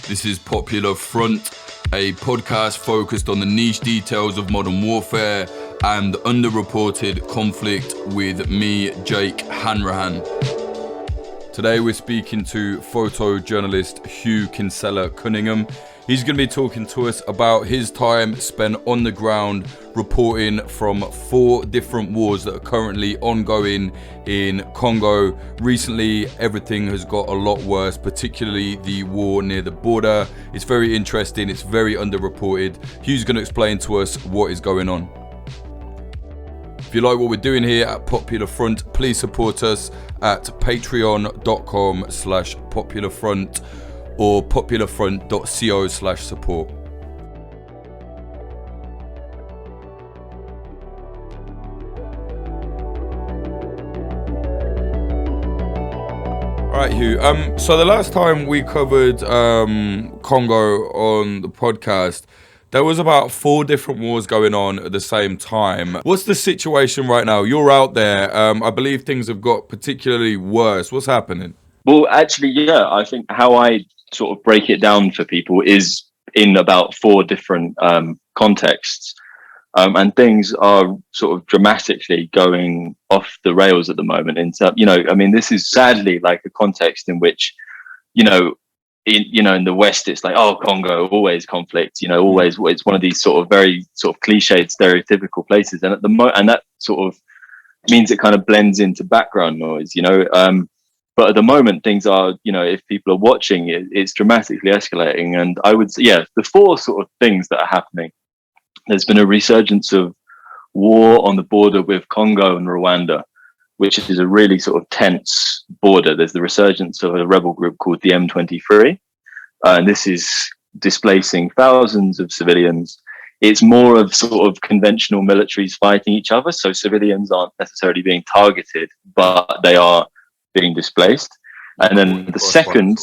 This is Popular Front, a podcast focused on the niche details of modern warfare and underreported conflict with me, Jake Hanrahan. Today we're speaking to photojournalist Hugh Kinsella Cunningham. He's going to be talking to us about his time spent on the ground reporting from 4 different wars that are currently ongoing in Congo. Recently, everything has got a lot worse, particularly the war near the border. It's very interesting. It's very underreported. Hugh's going to explain to us what is going on. If you like what we're doing here at Popular Front, please support us at patreon.com/popularfront or popularfront.co/support. All right, Hugh. So the last time we covered Congo on the podcast, there was about 4 different wars going on at the same time. What's the situation right now? You're out there. I believe things have got particularly worse. What's happening? Well, actually, yeah, I think how I sort of break it down for people is in about 4 different contexts. And things are sort of dramatically going off the rails at the moment. And so, this is sadly like a context in which, in the West, it's like, oh, Congo, always conflict, always, it's one of these sort of very sort of cliched, stereotypical places. And and that sort of means it kind of blends into background noise, but at the moment things are, if people are watching it's dramatically escalating. And I would say, the 4 sort of things that are happening. There's been a resurgence of war on the border with Congo and Rwanda, which is a really sort of tense border. There's the resurgence of a rebel group called the M23. And this is displacing thousands of civilians. It's more of sort of conventional militaries fighting each other. So civilians aren't necessarily being targeted, but they are being displaced. And then the second,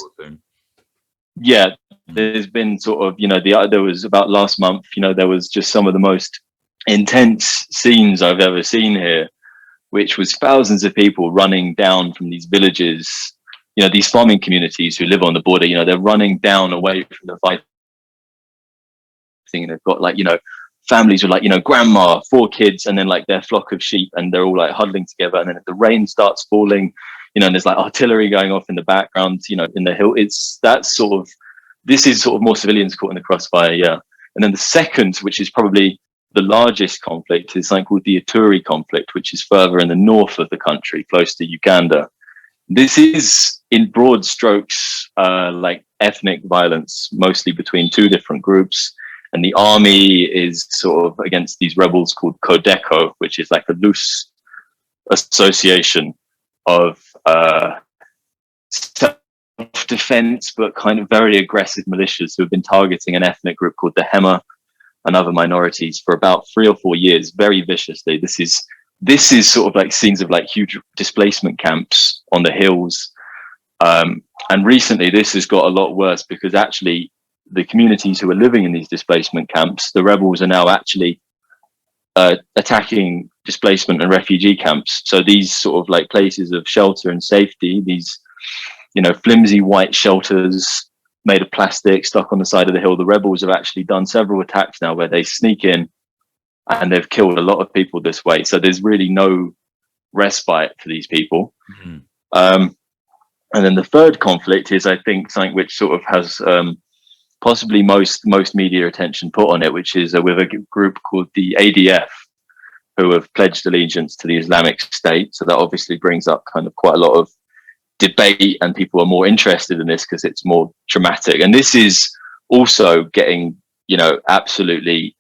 there's been sort of, there was about last month, there was just some of the most intense scenes I've ever seen here, which was thousands of people running down from these villages, these farming communities who live on the border, they're running down away from the fight. They've got families with grandma, 4 kids, and then their flock of sheep, and they're all huddling together. And then if the rain starts falling, and there's artillery going off in the background, in the hill. This is sort of more civilians caught in the crossfire, yeah. And then the second, which is probably the largest conflict, is something called the Ituri conflict, which is further in the north of the country, close to Uganda. This is, in broad strokes, ethnic violence, mostly between 2 different groups. And the army is sort of against these rebels called Codeco, which is like a loose association of self-defense, but kind of very aggressive militias who have been targeting an ethnic group called the Hema and other minorities for about 3 or 4 years, very viciously. This is sort of scenes of huge displacement camps on the hills. And recently this has got a lot worse because actually the communities who are living in these displacement camps, the rebels are now actually attacking displacement and refugee camps. So these sort of places of shelter and safety, these, flimsy white shelters made of plastic stuck on the side of the hill. The rebels have actually done several attacks now where they sneak in and they've killed a lot of people this way. So there's really no respite for these people. Mm-hmm. And then the third conflict is, I think, something which sort of has possibly most media attention put on it, which is with a group called the ADF, who have pledged allegiance to the Islamic State. So that obviously brings up kind of quite a lot of debate, and people are more interested in this because it's more dramatic. And this is also getting, absolutely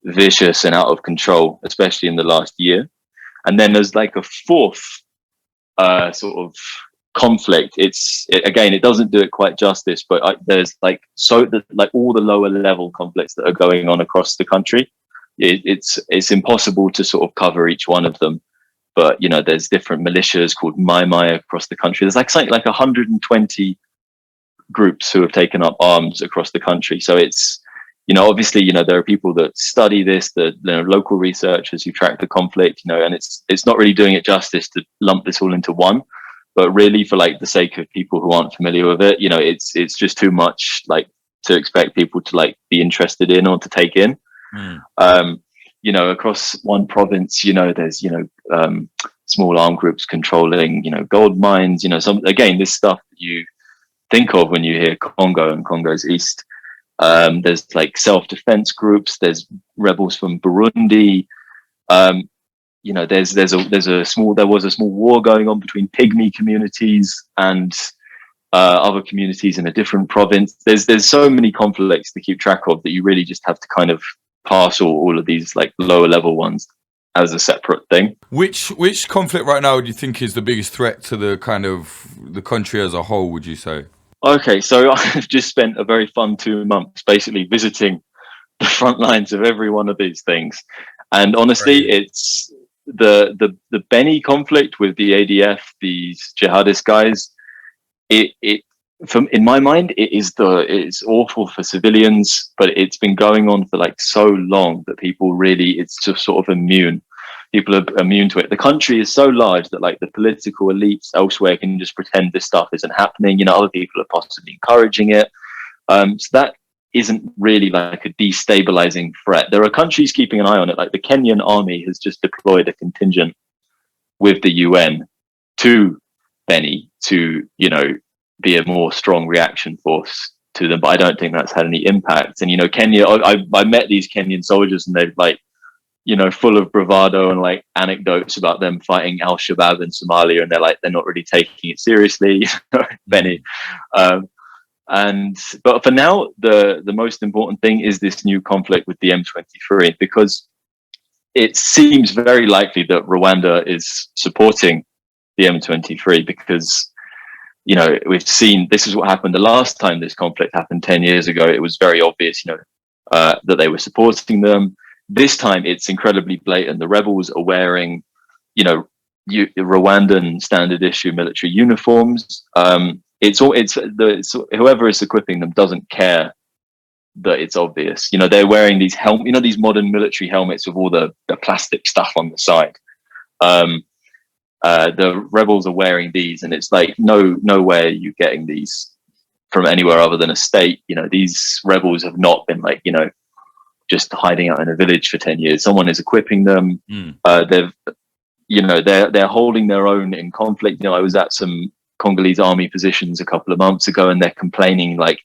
vicious and out of control, especially in the last year. And then there's a 4th sort of conflict. It doesn't do it quite justice, but there's all the lower level conflicts that are going on across the country. It's impossible to sort of cover each one of them, but there's different militias called Mai across the country. There's something 120 groups who have taken up arms across the country. So it's obviously there are people that study this, the local researchers who track the conflict, and it's not really doing it justice to lump this all into one. But really, for the sake of people who aren't familiar with it, it's just too much to expect people to like be interested in or to take in. You know, across one province, you know, there's, you know, small armed groups controlling, you know, gold mines, you know, this stuff that you think of when you hear Congo and Congo's east. There's like self-defense groups, there's rebels from Burundi. You know, there was a small war going on between pygmy communities and other communities in a different province. There's so many conflicts to keep track of that you really just have to kind of pass all of these like lower level ones as a separate thing. Which conflict right now do you think is the biggest threat to the kind of the country as a whole, would you say? Okay, so I've just spent a very fun 2 months basically visiting the front lines of every one of these things. And honestly, it's the Beni conflict with the ADF, these jihadist guys. In my mind, it's awful for civilians, but it's been going on for like so long that it's just sort of immune. People are immune to it. The country is so large that like the political elites elsewhere can just pretend this stuff isn't happening. You know, other people are possibly encouraging it. So that isn't really like a destabilizing threat. There are countries keeping an eye on it. Like the Kenyan army has just deployed a contingent with the UN to Beni to, you know, be a more strong reaction force to them. But I don't think that's had any impact. And, you know, Kenya, I met these Kenyan soldiers and they're like, you know, full of bravado and like anecdotes about them fighting Al-Shabaab in Somalia. And they're not really taking it seriously, Beni. But for now, the most important thing is this new conflict with the M23, because it seems very likely that Rwanda is supporting the M23 because, you know, we've seen this is what happened the last time this conflict happened 10 years ago. It was very obvious, you know, that they were supporting them. This time it's incredibly blatant. The rebels are wearing, you know, Rwandan standard issue military uniforms. Whoever is equipping them doesn't care that it's obvious. You know, they're wearing these these modern military helmets with all the plastic stuff on the side. The rebels are wearing these, and it's like no way are you getting these from anywhere other than a state. You know, these rebels have not been like, you know, just hiding out in a village for 10 years. Someone is equipping them. They're holding their own in conflict. You know, I was at some Congolese army positions a couple of months ago, and they're complaining like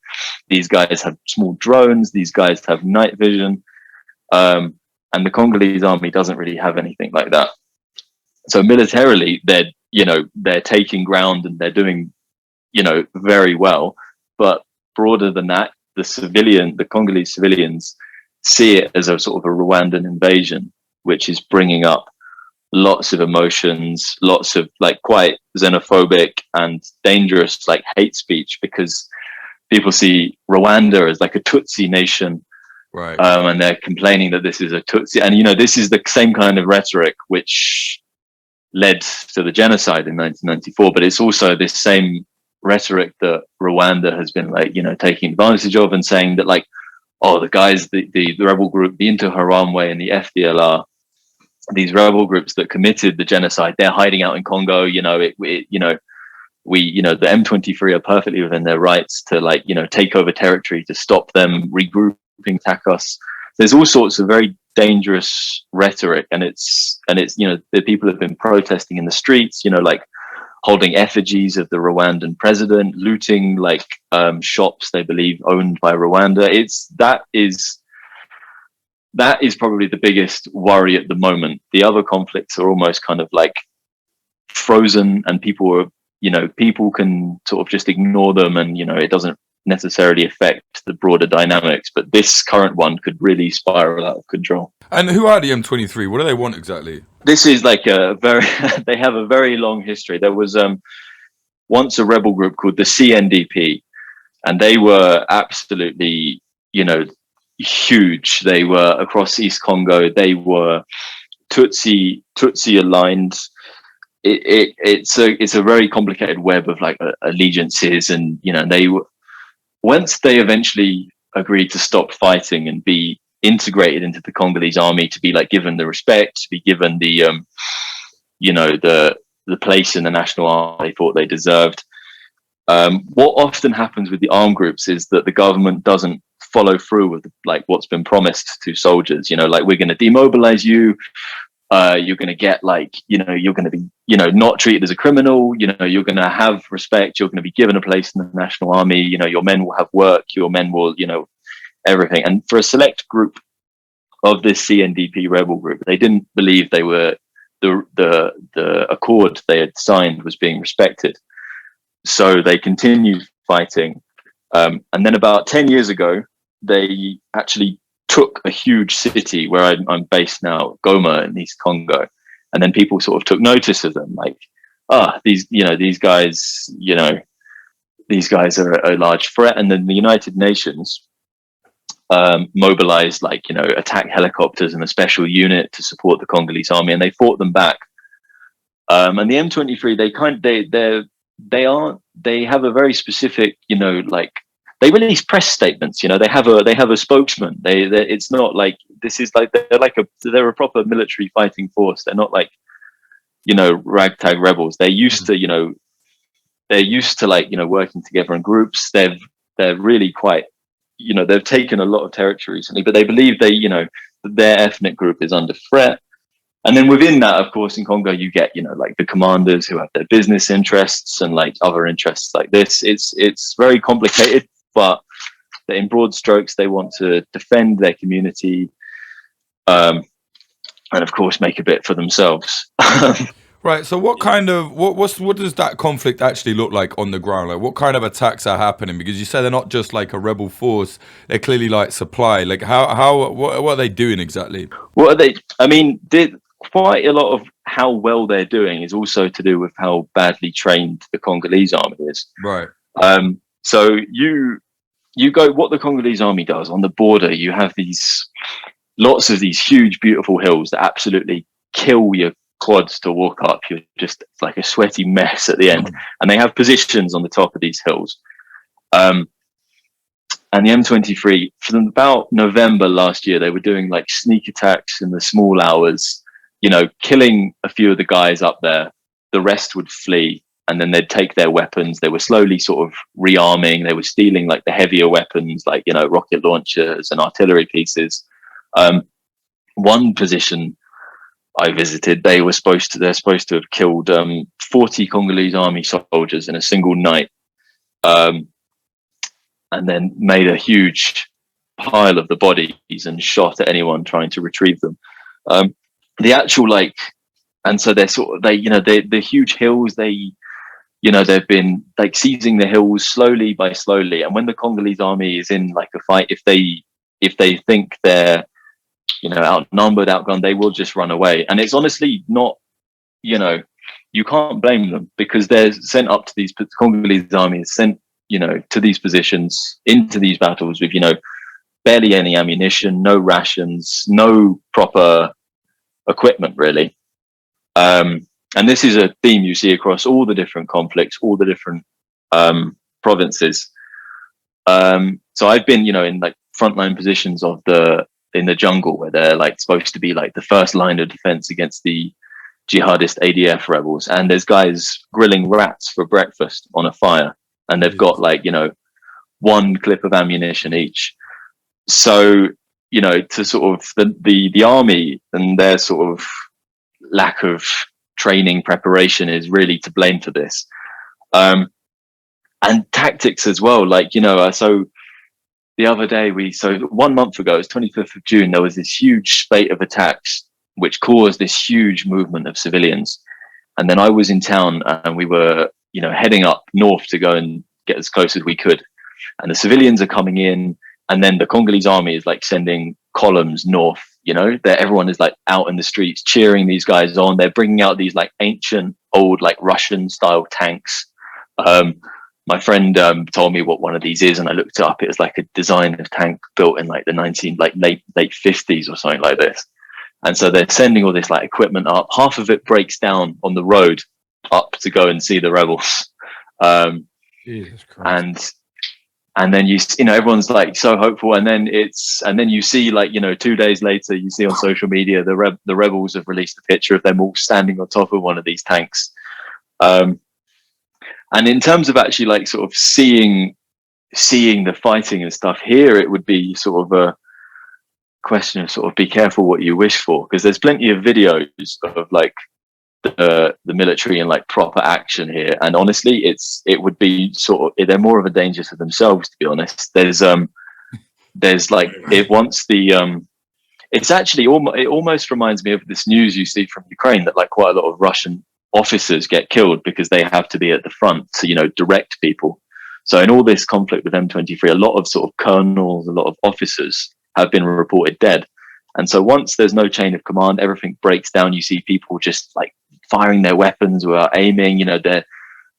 these guys have small drones, these guys have night vision, and the Congolese army doesn't really have anything like that. So militarily, they're taking ground and they're doing, you know, very well. But broader than that, the Congolese civilians see it as a sort of a Rwandan invasion, which is bringing up lots of emotions, lots of like quite xenophobic and dangerous like hate speech, because people see Rwanda as like a Tutsi nation, right? And they're complaining that this is a Tutsi, and you know, this is the same kind of rhetoric which led to the genocide in 1994. But it's also this same rhetoric that Rwanda has been like, you know, taking advantage of and saying that like, oh, the guys, the rebel group, the Interahamwe and the FDLR, these rebel groups that committed the genocide, they're hiding out in Congo. You know, the M23 are perfectly within their rights to like, you know, take over territory, to stop them regrouping, attack us. There's all sorts of very dangerous rhetoric, and it's you know, the people have been protesting in the streets, you know, like holding effigies of the Rwandan president, looting like shops they believe owned by Rwanda. That is probably the biggest worry at the moment. The other conflicts are almost kind of like frozen, and people can sort of just ignore them, and you know, it doesn't necessarily affect the broader dynamics. But this current one could really spiral out of control. And who are the M23? What do they want exactly? This is like they have a very long history. There was once a rebel group called the CNDP, and they were absolutely, you know, huge. They were across East Congo. They were Tutsi aligned. It's a very complicated web of like allegiances, and you know, once they eventually agreed to stop fighting and be integrated into the Congolese army, to be like given the respect, to be given the you know, the place in the national army they thought they deserved, What often happens with the armed groups is that the government doesn't follow through with like what's been promised to soldiers. You know, like, we're going to demobilize you. You're going to get like, you know, you're going to be, you know, not treated as a criminal. You know, you're going to have respect. You're going to be given a place in the National Army. You know, your men will have work. Your men will, you know, everything. And for a select group of this CNDP rebel group, they didn't believe they were the accord they had signed was being respected. So they continued fighting. And then about 10 years ago, they actually took a huge city where I'm based now, Goma in East Congo. And then people sort of took notice of them, like, these guys are a large threat. And then the United Nations mobilized, like, you know, attack helicopters and a special unit to support the Congolese army, and they fought them back. And the M23, they have a very specific, you know, like, they release press statements. You know, they have a spokesman. It's not like, this is like, they're a proper military fighting force. They're not like, you know, ragtag rebels. They're used to, like, you know, working together in groups. They're really quite, you know, they've taken a lot of territory recently, but they believe their ethnic group is under threat. And then within that, of course, in Congo, you get, you know, like the commanders who have their business interests and like other interests like this. It's very complicated, but in broad strokes, they want to defend their community, and of course, make a bit for themselves. Right. So what kind of what does that conflict actually look like on the ground? Like, what kind of attacks are happening? Because you say they're not just like a rebel force; they're clearly like supply. Like, what are they doing exactly? What are they? I mean, quite a lot of how well they're doing is also to do with how badly trained the Congolese army is. Right. So you go, what the Congolese army does on the border, you have lots of these huge, beautiful hills that absolutely kill your quads to walk up. You're just like a sweaty mess at the end. And they have positions on the top of these hills. And the M23, from about November last year, they were doing like sneak attacks in the small hours, you know, killing a few of the guys up there. The rest would flee, and then they'd take their weapons. They were slowly sort of rearming. They were stealing like the heavier weapons, like, you know, rocket launchers and artillery pieces. One position I visited, they're supposed to have killed 40 Congolese army soldiers in a single night, and then made a huge pile of the bodies and shot at anyone trying to retrieve them. The actual, like, and so they're sort of, the huge hills, they've been like seizing the hills slowly by slowly. And when the Congolese army is in like a fight, if they think they're, you know, outnumbered, outgunned, they will just run away. And it's honestly not, you know, you can't blame them, because they're sent up to these, Congolese army is sent, you know, to these positions, into these battles with, you know, barely any ammunition, no rations, no proper equipment, really. And this is a theme you see across all the different conflicts, all the different provinces. So I've been, you know, in like frontline positions in the jungle, where they're like supposed to be like the first line of defense against the jihadist ADF rebels. And there's guys grilling rats for breakfast on a fire, and they've got like, you know, one clip of ammunition each. So, you know, to sort of the army and their sort of lack of training preparation is really to blame for this. And tactics as well. Like, you know, so the other day, 1 month ago, it was 25th of June, there was this huge spate of attacks, which caused this huge movement of civilians. And then I was in town, and we were, you know, heading up north to go and get as close as we could. And the civilians are coming in, and then the Congolese army is like sending columns north, you know, everyone is like out in the streets cheering these guys on. They're bringing out these like ancient, old, like Russian style tanks. My friend told me what one of these is, and I looked it up. It was like a design of tank built in like the late 50s or something like this. And so they're sending all this like equipment up. Half of it breaks down on the road up to go and see the rebels. Jesus Christ. And then you know, everyone's like so hopeful, and then you see, like, you know, 2 days later, you see on social media the rebels have released a picture of them all standing on top of one of these tanks. And in terms of actually like sort of seeing the fighting and stuff here, it would be sort of a question of sort of be careful what you wish for, because there's plenty of videos of like the military and like proper action here, and honestly it would be sort of, they're more of a danger to themselves, to be honest. There's like it once the it's actually it almost reminds me of this news you see from Ukraine, that like quite a lot of Russian officers get killed because they have to be at the front to, you know, direct people. So in all this conflict with M23, a lot of sort of colonels, a lot of officers have been reported dead. And so once there's no chain of command, everything breaks down. You see people just like firing their weapons without aiming, you know, they're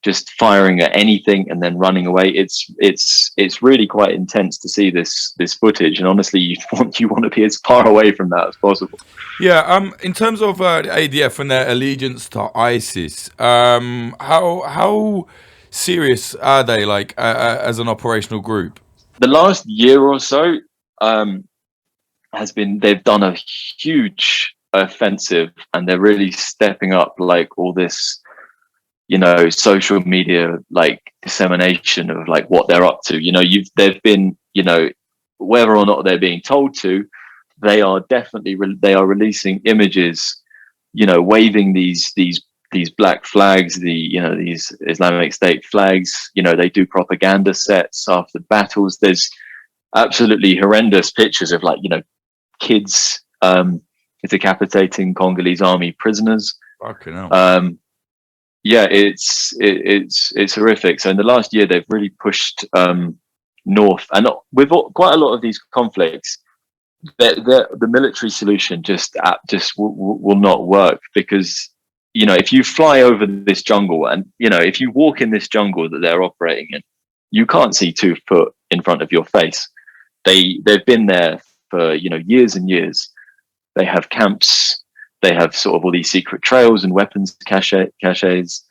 just firing at anything and then running away. It's really quite intense to see this footage. And honestly, you want to be as far away from that as possible. Yeah. In terms of the ADF and their allegiance to ISIS, how serious are they, like as an operational group? The last year or so they've done a huge offensive, and they're really stepping up like all this, you know, social media like dissemination of like what they're up to. You know, they've been, you know, whether or not they're being told to, they are definitely they are releasing images, you know, waving these black flags, these Islamic State flags. You know, they do propaganda sets after battles. There's absolutely horrendous pictures of like, you know, kids decapitating Congolese army prisoners. Fucking hell. Yeah, it's horrific. So in the last year, they've really pushed north, and with quite a lot of these conflicts, the military solution just will not work, because, you know, if you fly over this jungle, and, you know, if you walk in this jungle that they're operating in, you can't see 2 foot in front of your face. They've been there for, you know, years and years. They have camps. They have sort of all these secret trails and weapons caches.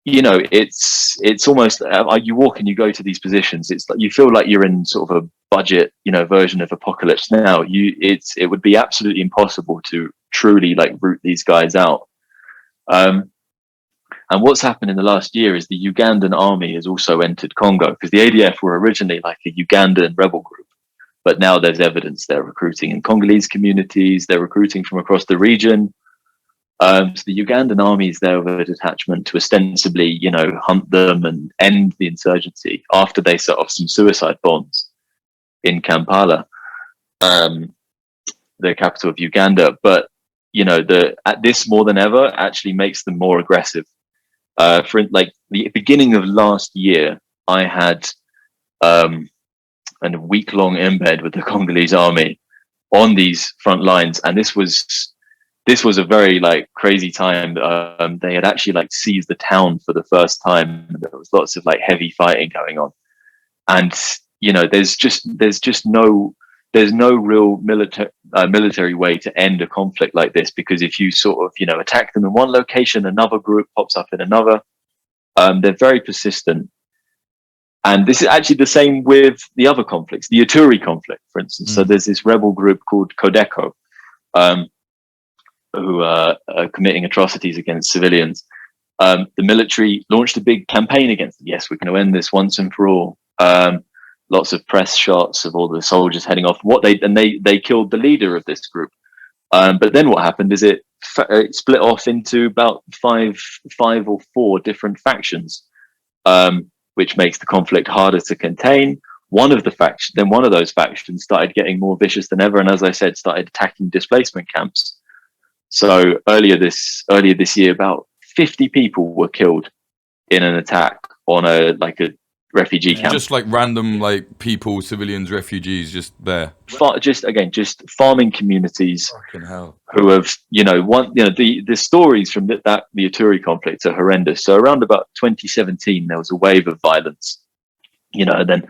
You know, it's almost you walk and you go to these positions. It's like you feel like you're in sort of a budget, you know, version of Apocalypse Now. It would be absolutely impossible to truly like root these guys out. And what's happened in the last year is the Ugandan army has also entered Congo, because the ADF were originally like a Ugandan rebel group. But now there's evidence they're recruiting in Congolese communities. They're recruiting from across the region. So the Ugandan army is there with a detachment to ostensibly, you know, hunt them and end the insurgency after they set off some suicide bombs in Kampala, the capital of Uganda. But, you know, at this more than ever actually makes them more aggressive. For like the beginning of last year, I had a week-long embed with the Congolese army on these front lines, and this was a very like crazy time. They had actually like seized the town for the first time. There was lots of like heavy fighting going on, and, you know, there's no real military way to end a conflict like this, because if you sort of, you know, attack them in one location, another group pops up in another. They're very persistent. And this is actually the same with the other conflicts, the Ituri conflict, for instance. So there's this rebel group called Codeco, who are committing atrocities against civilians. The military launched a big campaign against them. Yes, we're going to end this once and for all. Lots of press shots of all the soldiers heading off. They killed the leader of this group. But then what happened is it split off into about five or four different factions, which makes the conflict harder to contain. One of those factions started getting more vicious than ever, and as I said, started attacking displacement camps. So earlier this year, about 50 people were killed in an attack on a refugee camp. Just like random like people, civilians, refugees, just there. Just farming communities. Fucking hell. Who have, the stories from the Ituri conflict are horrendous. So around about 2017, there was a wave of violence, and then,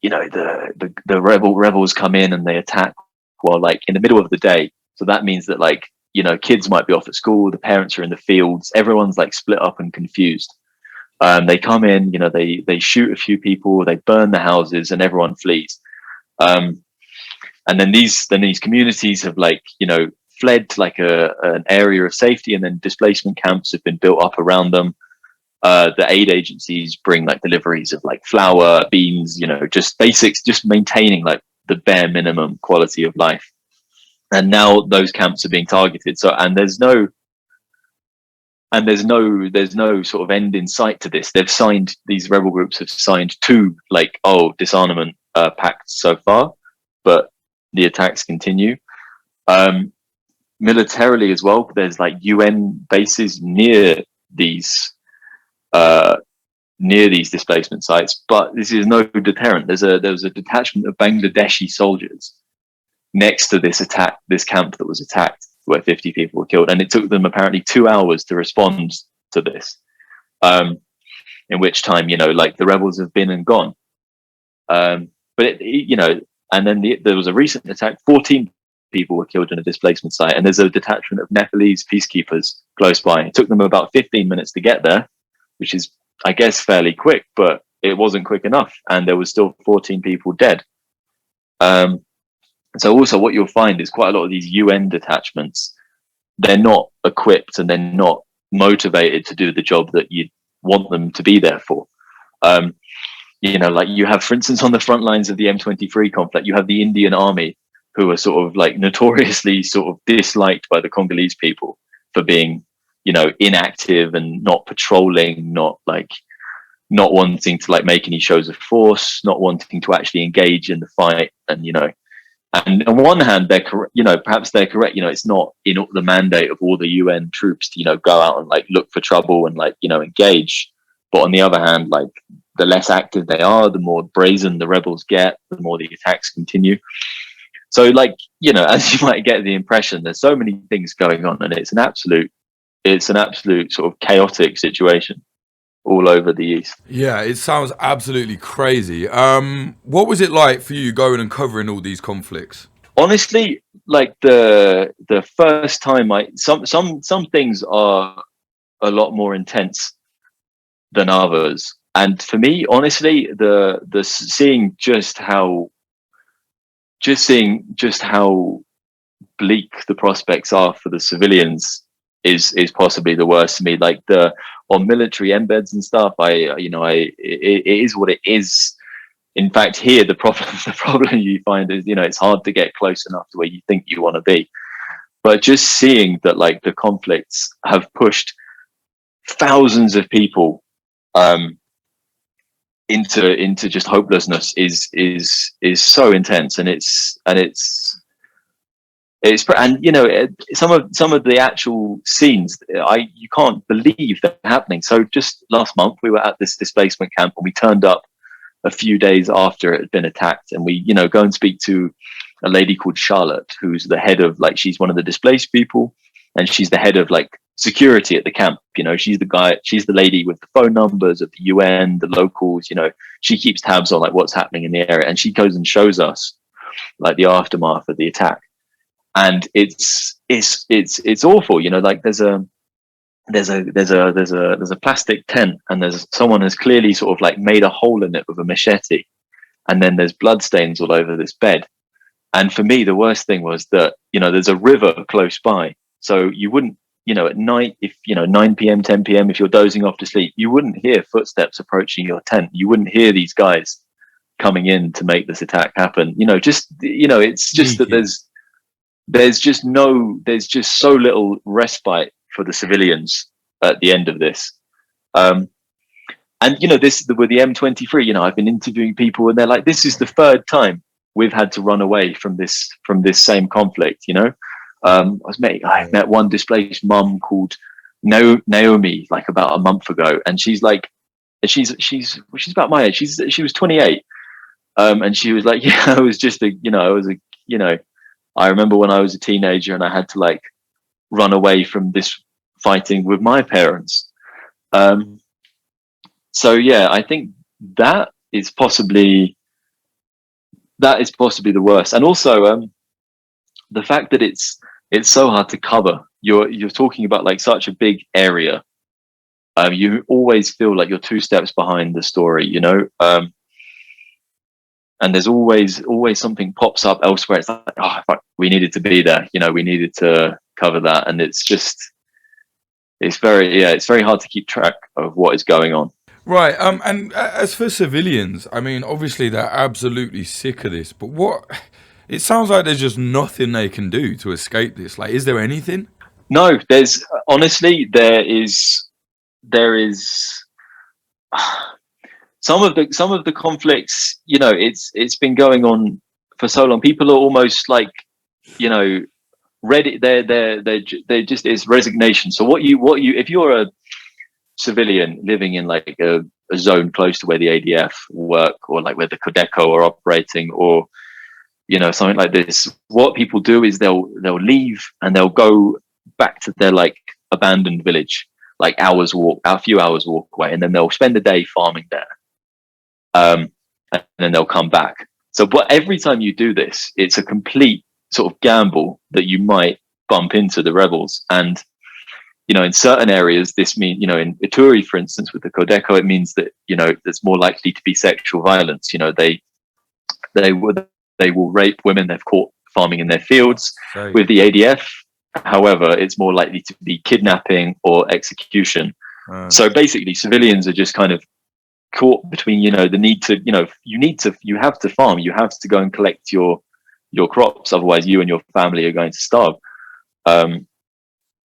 the rebels come in and they attack while like in the middle of the day. So that means that kids might be off at school, the parents are in the fields, everyone's like split up and confused. They come in, they shoot a few people, they burn the houses, and everyone flees. And then these communities have fled to an area of safety, and then displacement camps have been built up around them. The aid agencies bring like deliveries of like flour, beans, just basics, just maintaining like the bare minimum quality of life. And now those camps are being targeted. So, and there's no sort of end in sight to this. These rebel groups have signed 2 disarmament pacts so far, but the attacks continue. Militarily as well, there's like UN bases near these displacement sites, but this is no deterrent. There was a detachment of Bangladeshi soldiers next to this camp that was attacked, where 50 people were killed, and it took them apparently 2 hours to respond to this. In which time, the rebels have been and gone. And then there was a recent attack. 14 people were killed in a displacement site, and there's a detachment of Nepalese peacekeepers close by. It took them about 15 minutes to get there, which is, I guess, fairly quick, but it wasn't quick enough, and there was still 14 people dead. So also what you'll find is quite a lot of these UN detachments, they're not equipped and they're not motivated to do the job that you want them to be there for. Like you have, for instance, on the front lines of the M23 conflict, you have the Indian army, who are sort of like notoriously sort of disliked by the Congolese people for being, inactive and not patrolling, not wanting to like make any shows of force, not wanting to actually engage in the fight. And on one hand, they're perhaps they're correct. It's not in the mandate of all the UN troops to, go out and like look for trouble and like, engage. But on the other hand, like the less active they are, the more brazen the rebels get, the more the attacks continue. So like, as you might get the impression, there's so many things going on, and it's an absolute sort of chaotic situation all over the East. Yeah, it sounds absolutely crazy. What was it like for you going and covering all these conflicts? Honestly, like the first time some things are a lot more intense than others. And for me, honestly, the seeing just how bleak the prospects are for the civilians is possibly the worst to me. Like on military embeds and stuff, it is what it is. In fact, here the problem you find is, it's hard to get close enough to where you think you want to be. But just seeing that like the conflicts have pushed thousands of people into just hopelessness is so intense, and some of the actual scenes you can't believe they're happening. So just last month we were at this displacement camp, and we turned up a few days after it had been attacked, and we go and speak to a lady called Charlotte, who's the head of she's one of the displaced people, and she's the head of security at the camp. She's the lady with the phone numbers of the UN, the locals. She keeps tabs on what's happening in the area, and she goes and shows us the aftermath of the attack. And it's awful. There's a plastic tent, and someone has clearly sort of made a hole in it with a machete, and then there's blood stains all over this bed. And for me, the worst thing was that there's a river close by, so you wouldn't at night, if 9 p.m. 10 p.m. if you're dozing off to sleep, you wouldn't hear footsteps approaching your tent. You wouldn't hear these guys coming in to make this attack happen. It's just that there's just so little respite for the civilians at the end of this. And this with the M23, I've been interviewing people, and they're like, this is the third time we've had to run away from this same conflict. I met one displaced mum called Naomi about a month ago, and she's about my age. She was 28, and she was like, yeah, I remember when I was a teenager and I had to run away from this fighting with my parents. So yeah, I think that is possibly the worst. And also the fact that it's so hard to cover. You're talking about such a big area. You always feel like you're 2 steps behind the story, and there's always something pops up elsewhere. It's like, oh, fuck, we needed to be there. We needed to cover that. And it's just, it's very hard to keep track of what is going on. Right. And as for civilians, I mean, obviously they're absolutely sick of this, but it sounds like there's just nothing they can do to escape this. Like, is there anything? No, there's honestly, there is some of the conflicts, you know, it's been going on for so long. People are almost like, you know, ready. They're just, it's resignation. So what you if you're a civilian living in like a zone close to where the ADF work, or like where the Codeco are operating, or you know, something like this, what people do is they'll leave and they'll go back to their like abandoned village, like a few hours walk away, and then they'll spend the day farming there, and then they'll come back. So but every time you do this, it's a complete sort of gamble that you might bump into the rebels. And you know, in certain areas, this means, you know, in Ituri, for instance, with the Codeco, it means that, you know, there's more likely to be sexual violence. You know, they will rape women they've caught farming in their fields. Sorry. With the ADF, however, it's more likely to be kidnapping or execution. So basically, civilians are just kind of caught between, you know, the need to, you know, you have to farm, you have to go and collect your crops, otherwise you and your family are going to starve.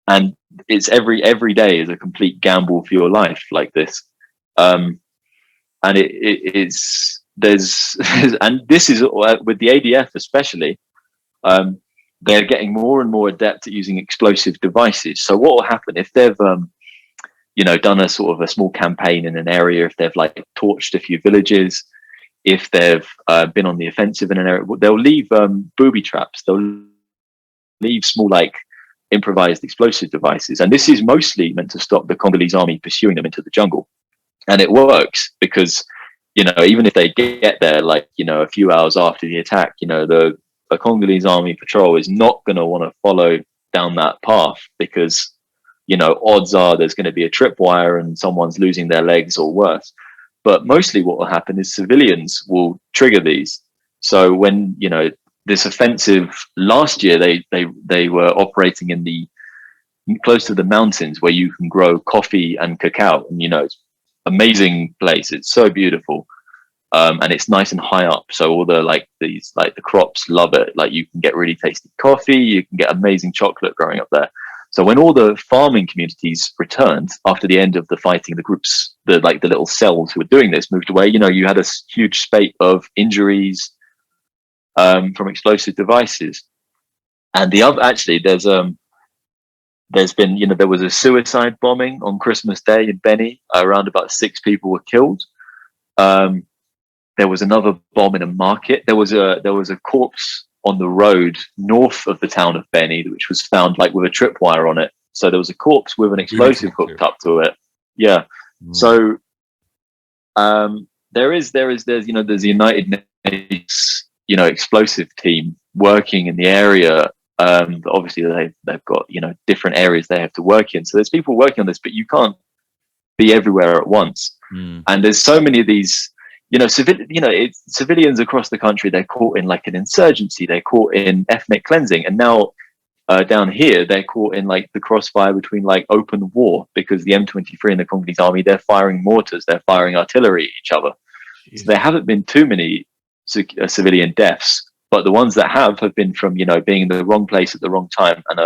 And it's every day is a complete gamble for your life like this. And it's there's and this is with the ADF especially, they're getting more and more adept at using explosive devices. So what will happen if they've you know, done a sort of a small campaign in an area, if they've like torched a few villages, if they've been on the offensive in an area, they'll leave booby traps, they'll leave small like improvised explosive devices, and this is mostly meant to stop the Congolese army pursuing them into the jungle. And it works because, you know, even if they get there like, you know, a few hours after the attack, you know, the Congolese army patrol is not going to want to follow down that path, because, you know, odds are there's going to be a tripwire and someone's losing their legs or worse. But mostly what will happen is civilians will trigger these. So when, you know, this offensive last year, they were operating in the close to the mountains where you can grow coffee and cacao, and you know, it's amazing place. It's so beautiful, and it's nice and high up. So all the the crops love it. Like you can get really tasty coffee, you can get amazing chocolate growing up there. So when all the farming communities returned after the end of the fighting, the groups, the little cells who were doing this moved away. You know, you had a huge spate of injuries from explosive devices. And the other, actually, there's been, you know, there was a suicide bombing on Christmas Day in Beni. Around about 6 people were killed. There was another bomb in a market. There was a corpse on the road north of the town of Beni, which was found like with a tripwire on it. So there was a corpse with an explosive hooked up to it. Yeah. So there's you know, there's the United Nations, you know, explosive team working in the area. Obviously they've got, you know, different areas they have to work in. So there's people working on this, but you can't be everywhere at once. And there's so many of these, you know, civilians across the country, they're caught in like an insurgency, they're caught in ethnic cleansing. And now down here, they're caught in like the crossfire between like open war, because the M23 and the Congolese army, they're firing mortars, they're firing artillery at each other. Jeez. So there haven't been too many civilian deaths, but the ones that have been from, you know, being in the wrong place at the wrong time, and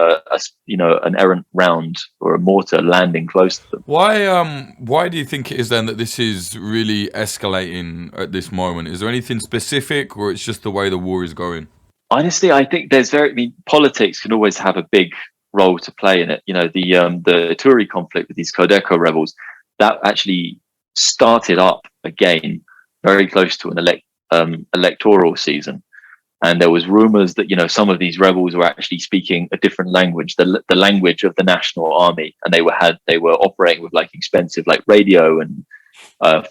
you know, an errant round or a mortar landing close to them. Why do you think it is then that this is really escalating at this moment? Is there anything specific, or it's just the way the war is going? Honestly, I think politics can always have a big role to play in it. You know, the Ituri conflict with these Codeco rebels, that actually started up again very close to an electoral season. And there was rumors that, you know, some of these rebels were actually speaking a different language, the language of the national army, and they were operating with like expensive like radio and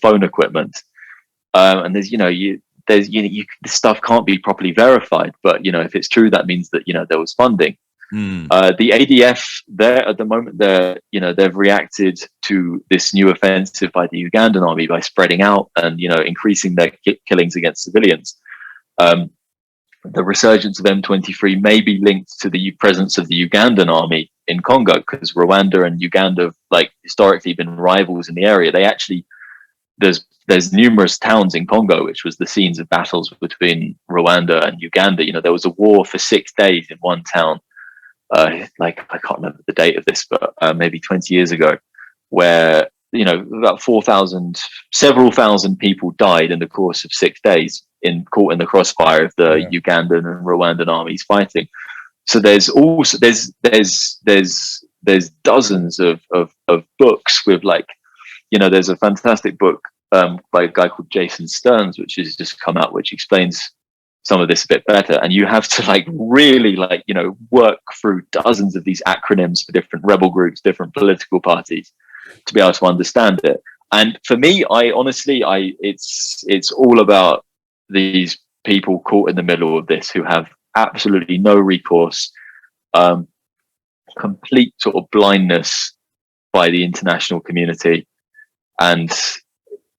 phone equipment. And there's, you know, this stuff can't be properly verified, but you know, if it's true, that means that, you know, there was funding. The ADF there at the moment, they've reacted to this new offensive by the Ugandan army by spreading out and, you know, increasing their killings against civilians. The resurgence of M23 may be linked to the presence of the Ugandan army in Congo, because Rwanda and Uganda have like historically been rivals in the area. They actually, there's numerous towns in Congo which was the scenes of battles between Rwanda and Uganda. You know, there was a war for 6 days in one town, like I can't remember the date of this, but maybe 20 years ago, where, you know, about several thousand people died in the course of 6 days, caught in the crossfire of the Ugandan and Rwandan armies fighting. So there's also there's dozens of books with, like, you know, there's a fantastic book by a guy called Jason Stearns, which has just come out, which explains some of this a bit better. And you have to like really, like, you know, work through dozens of these acronyms for different rebel groups, different political parties, to be able to understand it. And for me, it's all about these people caught in the middle of this who have absolutely no recourse, complete sort of blindness by the international community. And,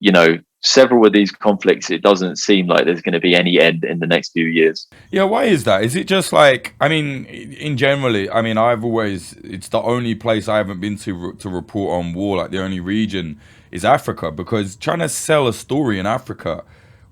you know, several of these conflicts, it doesn't seem like there's going to be any end in the next few years. Yeah, why is that? Is it just like, I mean, in generally, I mean, it's the only place I haven't been to report on war, like the only region is Africa, because trying to sell a story in Africa,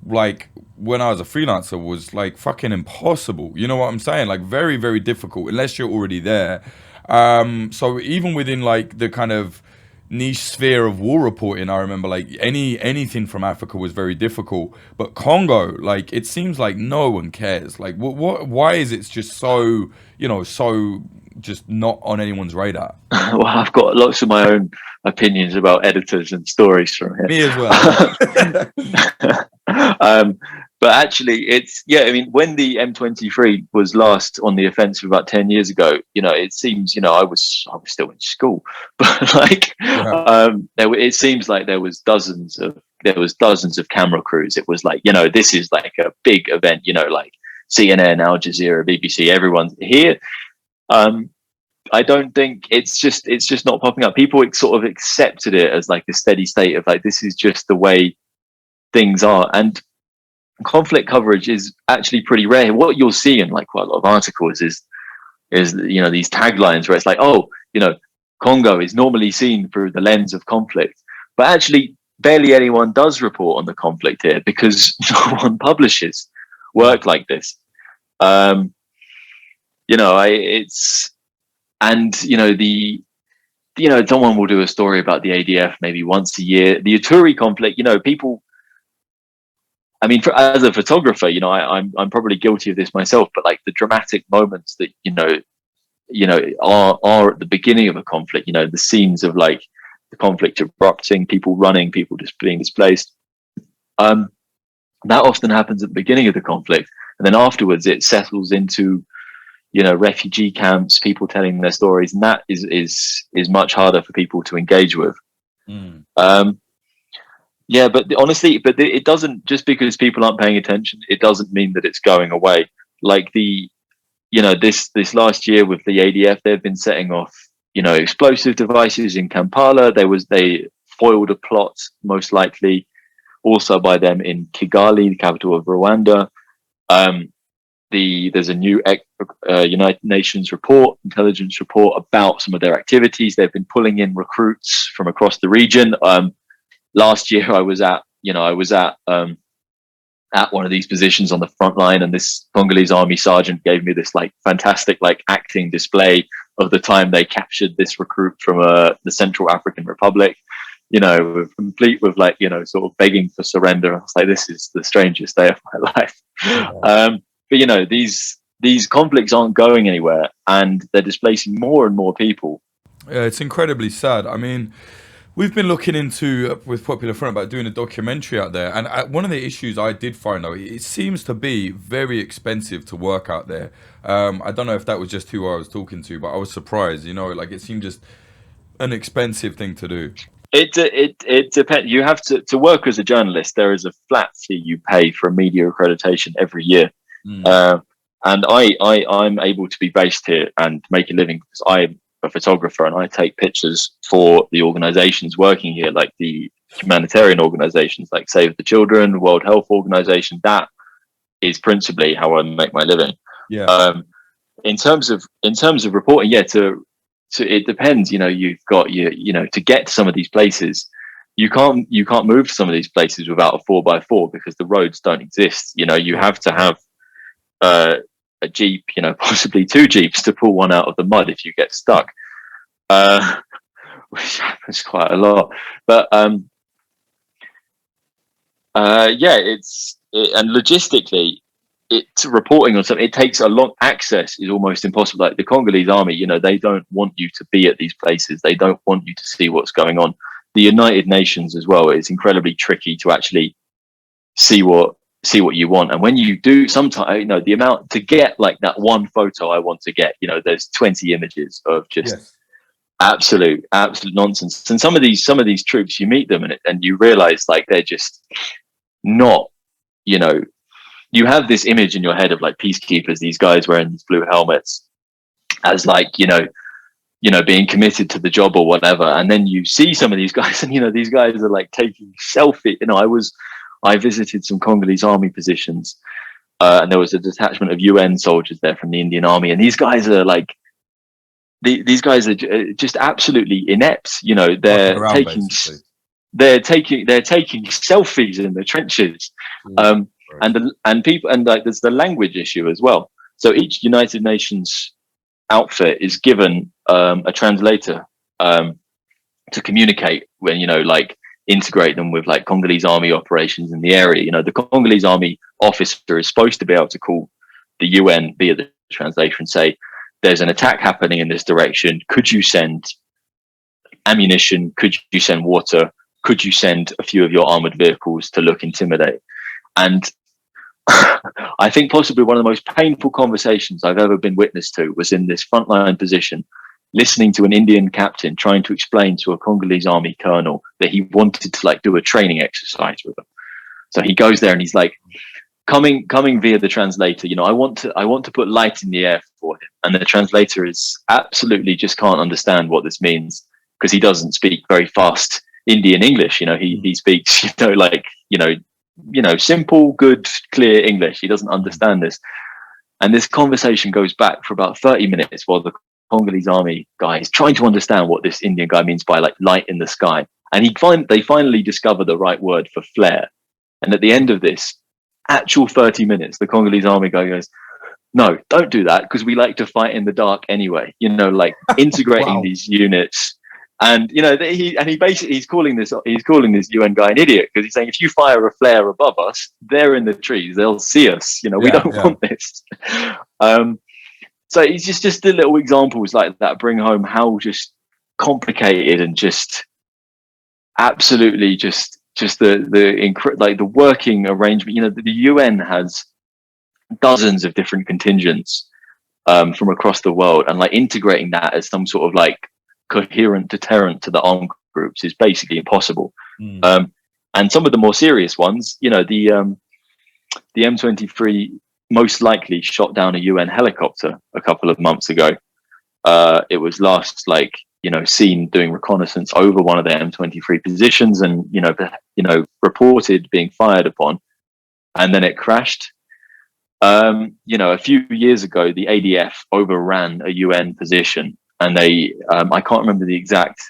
like when I was a freelancer, was like fucking impossible. You know what I'm saying? Like very, very difficult unless you're already there. So even within like the kind of niche sphere of war reporting, I remember like anything from Africa was very difficult. But Congo, like, it seems like no one cares. Like, why is it just so, you know, so just not on anyone's radar? Well, I've got lots of my own opinions about editors and stories from here. Me as well. But actually, I mean, when the M23 was last on the offensive about 10 years ago, you know, it seems, you know, I was still in school, but like, it seems like there was dozens of camera crews. It was like, you know, this is like a big event, you know, like CNN, Al Jazeera, BBC, everyone's here. I don't think it's just not popping up. People sort of accepted it as like a steady state of like, this is just the way things are. And conflict coverage is actually pretty rare. What you'll see in like quite a lot of articles is, you know, these taglines where it's like, oh, you know, Congo is normally seen through the lens of conflict, but actually barely anyone does report on the conflict here because no one publishes work like this. You know, and you know, someone will do a story about the ADF maybe once a year. The Ituri conflict, you know, people, I mean, as a photographer, you know, I'm probably guilty of this myself, but like the dramatic moments that, you know, are at the beginning of a conflict, you know, the scenes of like the conflict erupting, people running, people just being displaced. That often happens at the beginning of the conflict. And then afterwards it settles into, you know, refugee camps, people telling their stories. And that is much harder for people to engage with. Yeah, but honestly, it doesn't, just because people aren't paying attention, it doesn't mean that it's going away. Like you know, this last year with the ADF, they've been setting off, you know, explosive devices in Kampala. They foiled a plot, most likely also by them in Kigali, the capital of Rwanda. There's a new United Nations intelligence report about some of their activities. They've been pulling in recruits from across the region. Last year, I was at one of these positions on the front line, and this Congolese army sergeant gave me this like fantastic like acting display of the time they captured this recruit from the Central African Republic. You know, complete with like, you know, sort of begging for surrender. I was like, this is the strangest day of my life. But you know, these conflicts aren't going anywhere, and they're displacing more and more people. Yeah, it's incredibly sad. I mean, we've been looking into, with Popular Front, about doing a documentary out there. And one of the issues I did find, though, it seems to be very expensive to work out there. I don't know if that was just who I was talking to, but I was surprised, you know, like it seemed just an expensive thing to do. It depends. You have to work as a journalist. There is a flat fee you pay for a media accreditation every year. And I'm able to be based here and make a living because I'm a photographer and I take pictures for the organizations working here, like the humanitarian organizations like Save the Children, World Health Organization. That is principally how I make my living. Yeah. In terms of reporting, so it depends. You've got to get to some of these places. You can't move to some of these places without a 4x4 because the roads don't exist. You have to have a Jeep, possibly two Jeeps to pull one out of the mud if you get stuck, which happens quite a lot. But and logistically, it's reporting on something. It takes a long access is almost impossible. Like the Congolese army, they don't want you to be at these places. They don't want you to see what's going on. The United Nations as well, it's incredibly tricky to actually see what you want. And when you do, sometimes the amount to get like that one photo I want to get, there's 20 images of just absolute nonsense. And some of these troops, you meet them and you realize like they're just not, you have this image in your head of like peacekeepers, these guys wearing these blue helmets as like, being committed to the job or whatever. And then you see some of these guys and, these guys are like taking selfie. I visited some Congolese army positions and there was a detachment of UN soldiers there from the Indian army. And these guys are like, these guys are just absolutely inept. They're taking selfies in the trenches. And people, and like there's the language issue as well. So each United Nations outfit is given a translator to communicate when integrate them with like Congolese army operations in the area. The Congolese army officer is supposed to be able to call the UN via the translator and say, there's an attack happening in this direction. Could you send ammunition? Could you send water? Could you send a few of your armored vehicles to look intimidate? And I think possibly one of the most painful conversations I've ever been witness to was in this frontline position, listening to an Indian captain trying to explain to a Congolese army colonel that he wanted to like do a training exercise with them. So he goes there and he's like, coming via the translator, I want to put light in the air for him. And the translator is absolutely just can't understand what this means because he doesn't speak very fast Indian English. He speaks, simple, good, clear English. He doesn't understand this. And this conversation goes back for about 30 minutes while the Congolese army guy is trying to understand what this Indian guy means by like light in the sky. And they finally discover the right word for flare. And at the end of this actual 30 minutes, the Congolese army guy goes, no, don't do that because we like to fight in the dark anyway, integrating these units. And he's calling this UN guy an idiot because he's saying if you fire a flare above us, they're in the trees, they'll see us. We don't want this. So it's just the little examples like that bring home how just complicated and just absolutely just the working arrangement. The UN has dozens of different contingents from across the world, and like integrating that as some sort of like coherent deterrent to the armed groups is basically impossible. And some of the more serious ones, the M23 most likely shot down a UN helicopter a couple of months ago. It was last seen doing reconnaissance over one of the M23 positions and reported being fired upon, and then it crashed. A few years ago the ADF overran a UN position and they I can't remember the exact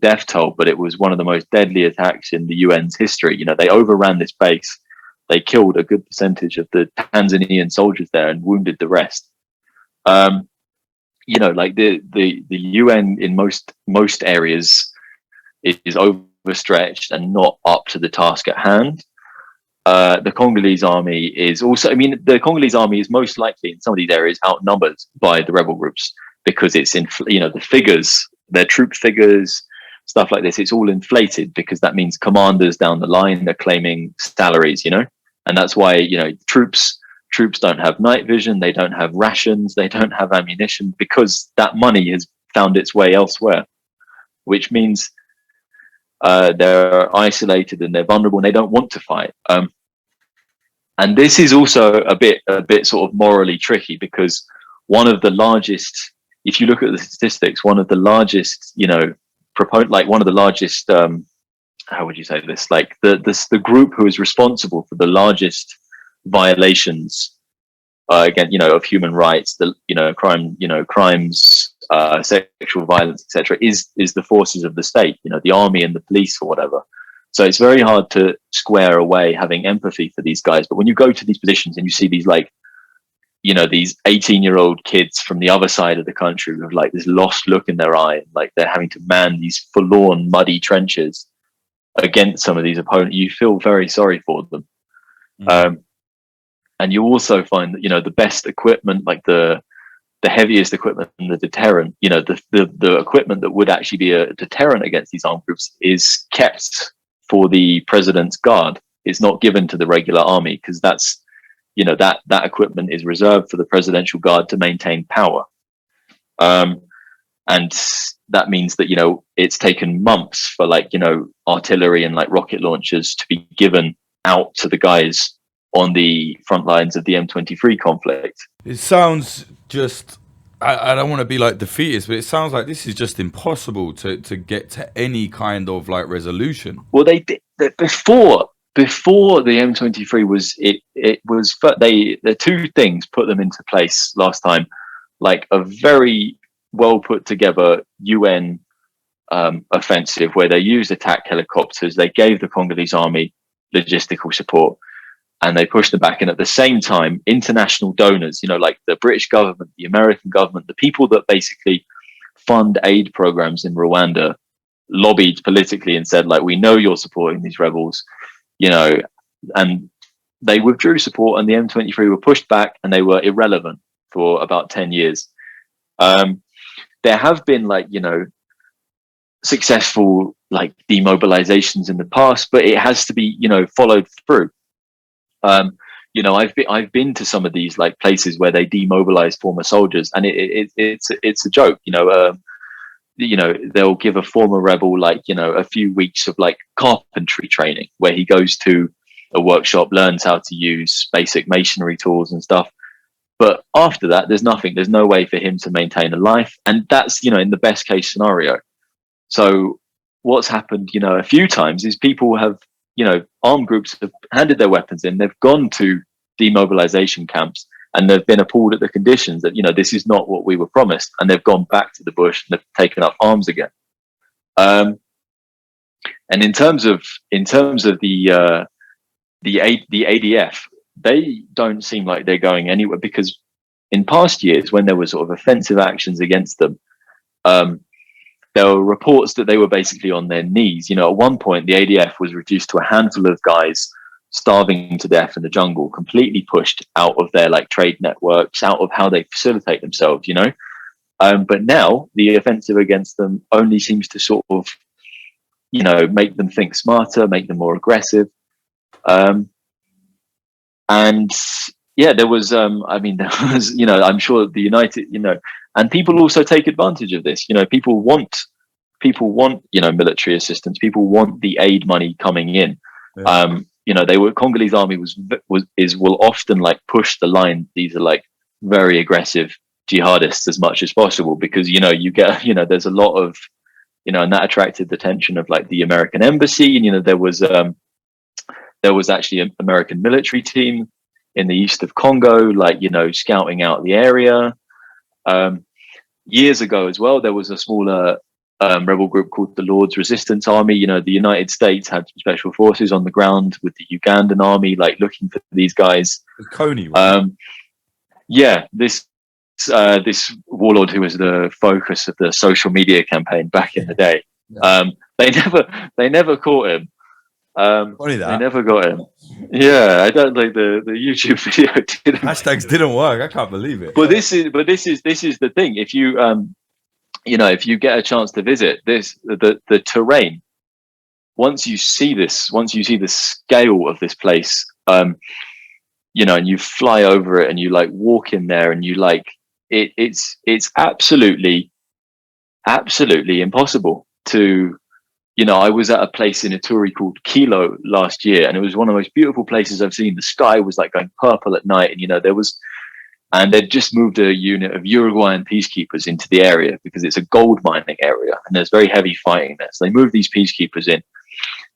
death toll, but it was one of the most deadly attacks in the UN's history. They overran this base. They killed a good percentage of the Tanzanian soldiers there and wounded the rest. The UN in most areas is overstretched and not up to the task at hand. The Congolese army is also, the Congolese army is most likely in some of these areas outnumbered by the rebel groups because it's in, the figures, their troop figures, stuff like this. It's all inflated because that means commanders down the line are claiming salaries, and that's why, troops don't have night vision. They don't have rations. They don't have ammunition because that money has found its way elsewhere, which means they're isolated and they're vulnerable and they don't want to fight. And this is also a bit sort of morally tricky because one of the largest, if you look at the statistics, one of the largest, one of the largest, how would you say this? Like the group who is responsible for the largest violations again, of human rights, crimes sexual violence, etc., is the forces of the state, the army and the police or whatever. So it's very hard to square away having empathy for these guys. But when you go to these positions and you see these these 18-year-old kids from the other side of the country with like this lost look in their eye, like they're having to man these forlorn, muddy trenches against some of these opponents, you feel very sorry for them. And you also find that, the best equipment, like the heaviest equipment and the deterrent, the equipment that would actually be a deterrent against these armed groups is kept for the president's guard. It's not given to the regular army, because that's, that equipment is reserved for the presidential guard to maintain power. And that means that, it's taken months for artillery and rocket launchers to be given out to the guys on the front lines of the M23 conflict. It sounds just, I don't want to be defeatist, but it sounds like this is just impossible to get to any kind of resolution. Well, they did before the M23 the two things put them into place last time, a very well put together UN offensive where they used attack helicopters. They gave the Congolese army logistical support and they pushed them back. And at the same time, international donors, the British government, the American government, the people that basically fund aid programs in Rwanda, lobbied politically and said, we know you're supporting these rebels, and they withdrew support, and the M23 were pushed back and they were irrelevant for about 10 years. There have been successful demobilizations in the past, but it has to be, followed through. I've been to some of these places where they demobilize former soldiers, and it's a joke. They'll give a former rebel a few weeks of carpentry training where he goes to a workshop, learns how to use basic masonry tools and stuff. But after that, there's nothing. There's no way for him to maintain a life, and that's in the best case scenario. So what's happened, a few times is people have, armed groups have handed their weapons in. They've gone to demobilization camps and they've been appalled at the conditions that, this is not what we were promised. And they've gone back to the bush and they've taken up arms again. And in terms of the ADF, they don't seem like they're going anywhere, because in past years when there were sort of offensive actions against them, there were reports that they were basically on their knees. At one point, the ADF was reduced to a handful of guys starving to death in the jungle, completely pushed out of their trade networks, out of how they facilitate themselves, But now the offensive against them only seems to sort of, make them think smarter, make them more aggressive. And yeah, there was, I'm sure the United, and people also take advantage of this. People want, military assistance. People want the aid money coming in. Yeah. Congolese army will often push the line. These are very aggressive jihadists as much as possible, because, you get, there's a lot of, and that attracted the attention of the American embassy. And, there was actually an American military team in the east of Congo, scouting out the area. Years ago as well, there was a smaller rebel group called the Lord's Resistance Army. The United States had special forces on the ground with the Ugandan army, looking for these guys. Coney, right? Yeah, this warlord who was the focus of the social media campaign back in the day. Yeah. They never caught him. Funny that. They never got him. Yeah, I don't think the YouTube video didn't. Hashtags didn't work. I can't believe it. But this is the thing. If you if you get a chance to visit the terrain, once you see the scale of this place, and you fly over it and you walk in there and you it's absolutely impossible to. I was at a place in Ituri called Kilo last year, and it was one of the most beautiful places I've seen. The sky was going purple at night, and they'd just moved a unit of Uruguayan peacekeepers into the area because it's a gold mining area and there's very heavy fighting there. So they moved these peacekeepers in,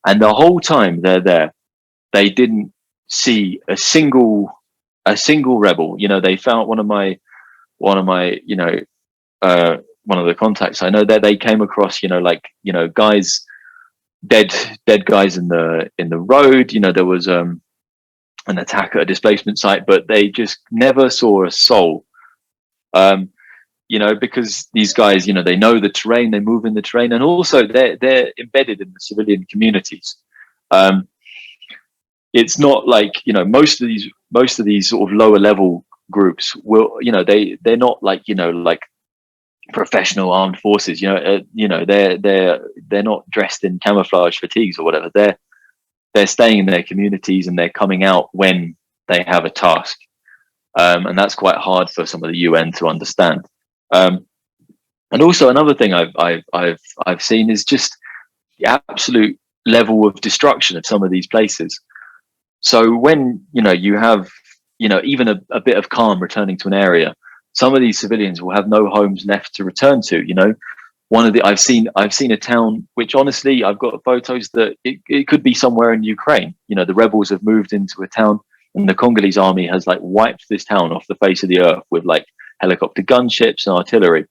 and the whole time they're there, they didn't see a single rebel. They found one of my one of the contacts I know, that they came across, guys, dead guys in the road. There was an attack at a displacement site, but they just never saw a soul. Because these guys, they know the terrain, they move in the terrain, and also they're embedded in the civilian communities. It's not like, most of these sort of lower level groups will, they're not like, like professional armed forces. They're not dressed in camouflage fatigues or whatever. They're staying in their communities, and they're coming out when they have a task. And that's quite hard for some of the UN to understand. And also another thing I've seen is just the absolute level of destruction of some of these places. So when you have even a bit of calm returning to an area, some of these civilians will have no homes left to return to. I've seen a town which, honestly, I've got photos that it could be somewhere in Ukraine. The rebels have moved into a town, and the Congolese army has like wiped this town off the face of the earth with like helicopter gunships and artillery.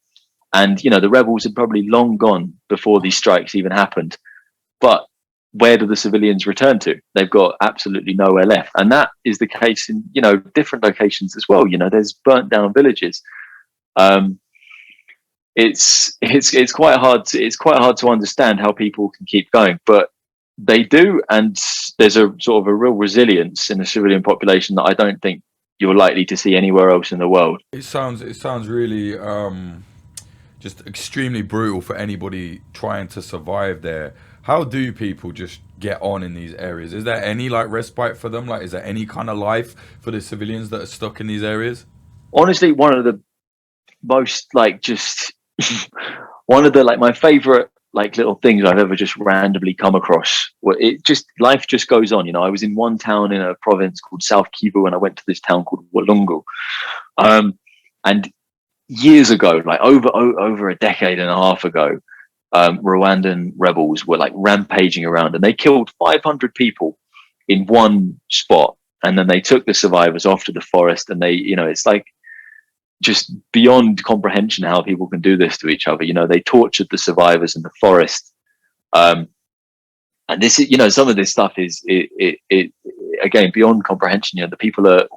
And the rebels had probably long gone before these strikes even happened. But where do the civilians return to? They've got absolutely nowhere left. And that is the case in different locations as well. There's burnt down villages. It's quite hard to understand how people can keep going, but they do. And there's a sort of a real resilience in the civilian population that I don't think you're likely to see anywhere else in the world. It sounds really just extremely brutal for anybody trying to survive there. How do people just get on in these areas? Is there any like respite for them? Like, is there any kind of life for the civilians that are stuck in these areas? Honestly, one of the most like just one of the like my favorite like little things I've ever just randomly come across. Well, life just goes on. I was in one town in a province called South Kivu, and I went to this town called Walungu. And years ago, like over a decade and a half ago, Rwandan rebels were like rampaging around, and they killed 500 people in one spot. And then they took the survivors off to the forest, and it's like just beyond comprehension how people can do this to each other. They tortured the survivors in the forest. And this is, some of this stuff is it again beyond comprehension. The people are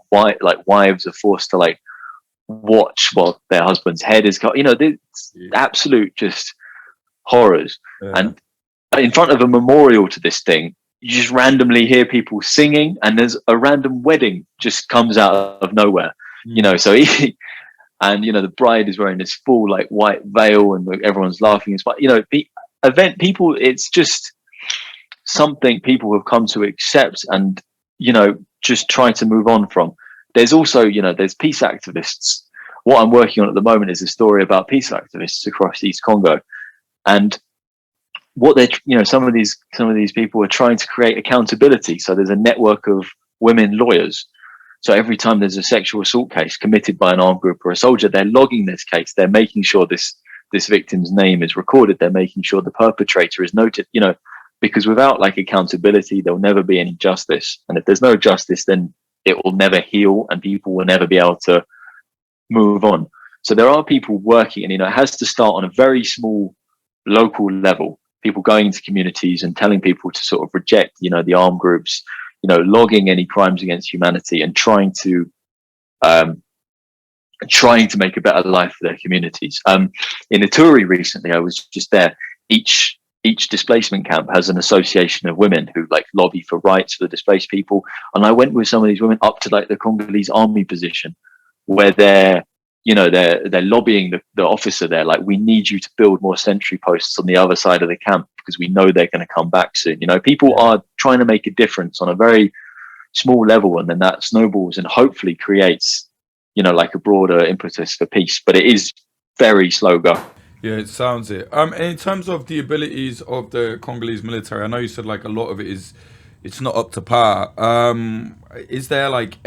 wives are forced to like watch while their husband's head is cut. It's absolute just horrors. Yeah. And in front of a memorial to this thing, you just randomly hear people singing, and there's a random wedding just comes out of nowhere. So the bride is wearing this full like white veil, and everyone's laughing. It's like, people, it's just something people have come to accept and just try to move on from. There's also there's peace activists. What I'm working on at the moment is a story about peace activists across East Congo. And what they're, some of these people are trying to create accountability. So there's a network of women lawyers. So every time there's a sexual assault case committed by an armed group or a soldier, they're logging this case. They're making sure this victim's name is recorded. They're making sure the perpetrator is noted, because without like accountability, there'll never be any justice. And if there's no justice, then it will never heal, and people will never be able to move on. So there are people working, and, it has to start on a very small local level, people going into communities and telling people to sort of reject, the armed groups, logging any crimes against humanity, and trying to make a better life for their communities. In Ituri recently, I was just there. Each displacement camp has an association of women who like lobby for rights for the displaced people. And I went with some of these women up to like the Congolese army position, where they're lobbying the officer there, like, we need you to build more sentry posts on the other side of the camp because we know they're going to come back soon. People are trying to make a difference on a very small level, and then that snowballs and hopefully creates, like a broader impetus for peace. But it is very slow going. Yeah, it sounds it. In terms of the abilities of the Congolese military, I know you said like a lot of it it's not up to par. Is there like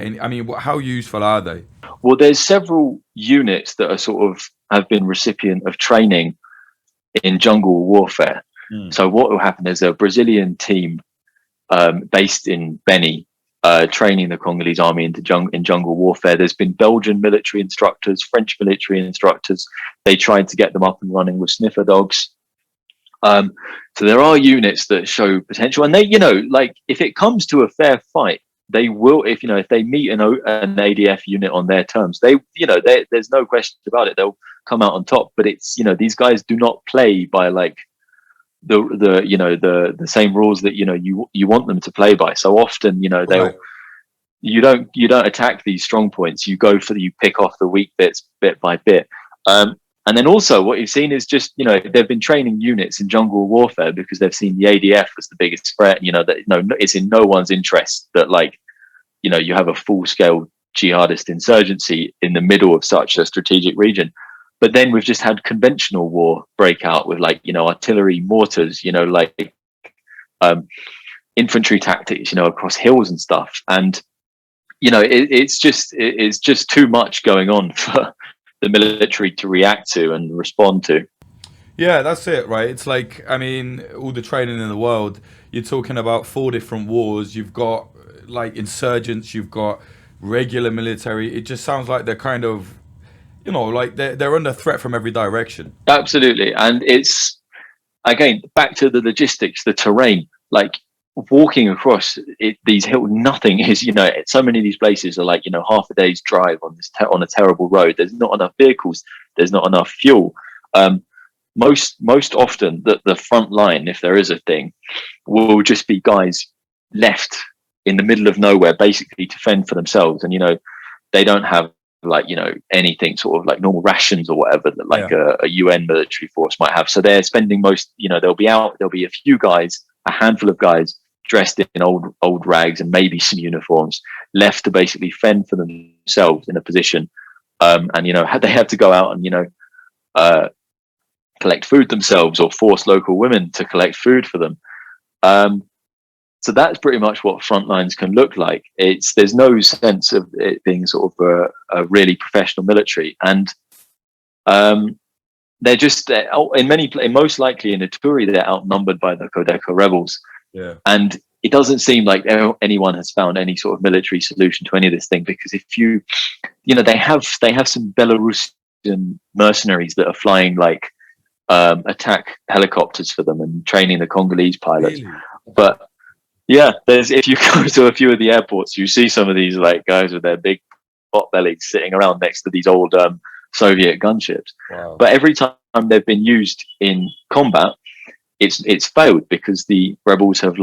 how useful are they? Well, there's several units that are sort of have been recipient of training in jungle warfare. So what will happen is a Brazilian team based in Beni, training the Congolese army in jungle warfare. There's been Belgian military instructors, French military instructors. They tried to get them up and running with sniffer dogs. So there are units that show potential, and they, like if it comes to a fair fight, they will. If they meet an ADF unit on their terms, there's no question about it. They'll come out on top. But it's these guys do not play by like the same rules that you want them to play by. So often they'll you don't attack these strong points. You pick off the weak bits bit by bit. And then also what you've seen is just, they've been training units in jungle warfare because they've seen the ADF as the biggest threat, that it's in no one's interest that you have a full scale jihadist insurgency in the middle of such a strategic region. But then we've just had conventional war break out with artillery, mortars, infantry tactics, across hills and stuff. And, it's just too much going on for the military to react to and respond to. Yeah, that's it, right? It's like, all the training in the world, you're talking about 4 different wars. You've got like insurgents, you've got regular military. It just sounds like they're kind of, like they're under threat from every direction. Absolutely. And it's, again, back to the logistics, the terrain, like walking across these hills, nothing is, so many of these places are like, half a day's drive on a terrible road. There's not enough vehicles. There's not enough fuel. Most often the front line, if there is a thing, will just be guys left in the middle of nowhere, basically to fend for themselves. And, they don't have anything sort of like normal rations or whatever that a UN military force might have. So they're spending there'll be a few guys, a handful of guys dressed in old rags and maybe some uniforms, left to basically fend for themselves in a position. And they have to go out and collect food themselves, or force local women to collect food for them. So that's pretty much what front lines can look like. There's no sense of it being sort of a really professional military, and they're just most likely in Ituri they're outnumbered by the Codeco rebels. Yeah. And it doesn't seem like anyone has found any sort of military solution to any of this thing, because if they have some Belarusian mercenaries that are flying attack helicopters for them and training the Congolese pilots. Really? But yeah, if you go to a few of the airports, you see some of these guys with their big pot bellies sitting around next to these old Soviet gunships. Wow. But every time they've been used in combat, it's failed, because the rebels have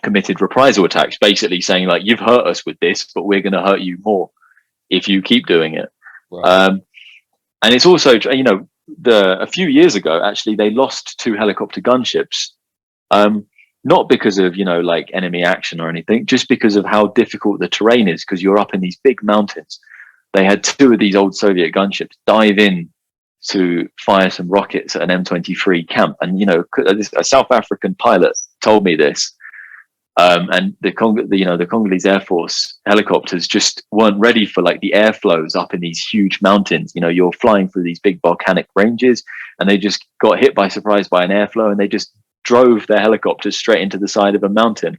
committed reprisal attacks, basically saying you've hurt us with this, but we're going to hurt you more if you keep doing it. Right. And it's also, a few years ago, actually, they lost 2 helicopter gunships. Not because of, enemy action or anything, just because of how difficult the terrain is, because you're up in these big mountains. They had 2 of these old Soviet gunships dive in to fire some rockets at an M23 camp. And, a South African pilot told me this. And the Congolese Air Force helicopters just weren't ready for the airflows up in these huge mountains. You're flying through these big volcanic ranges, and they just got hit by surprise by an airflow, and they just drove their helicopters straight into the side of a mountain.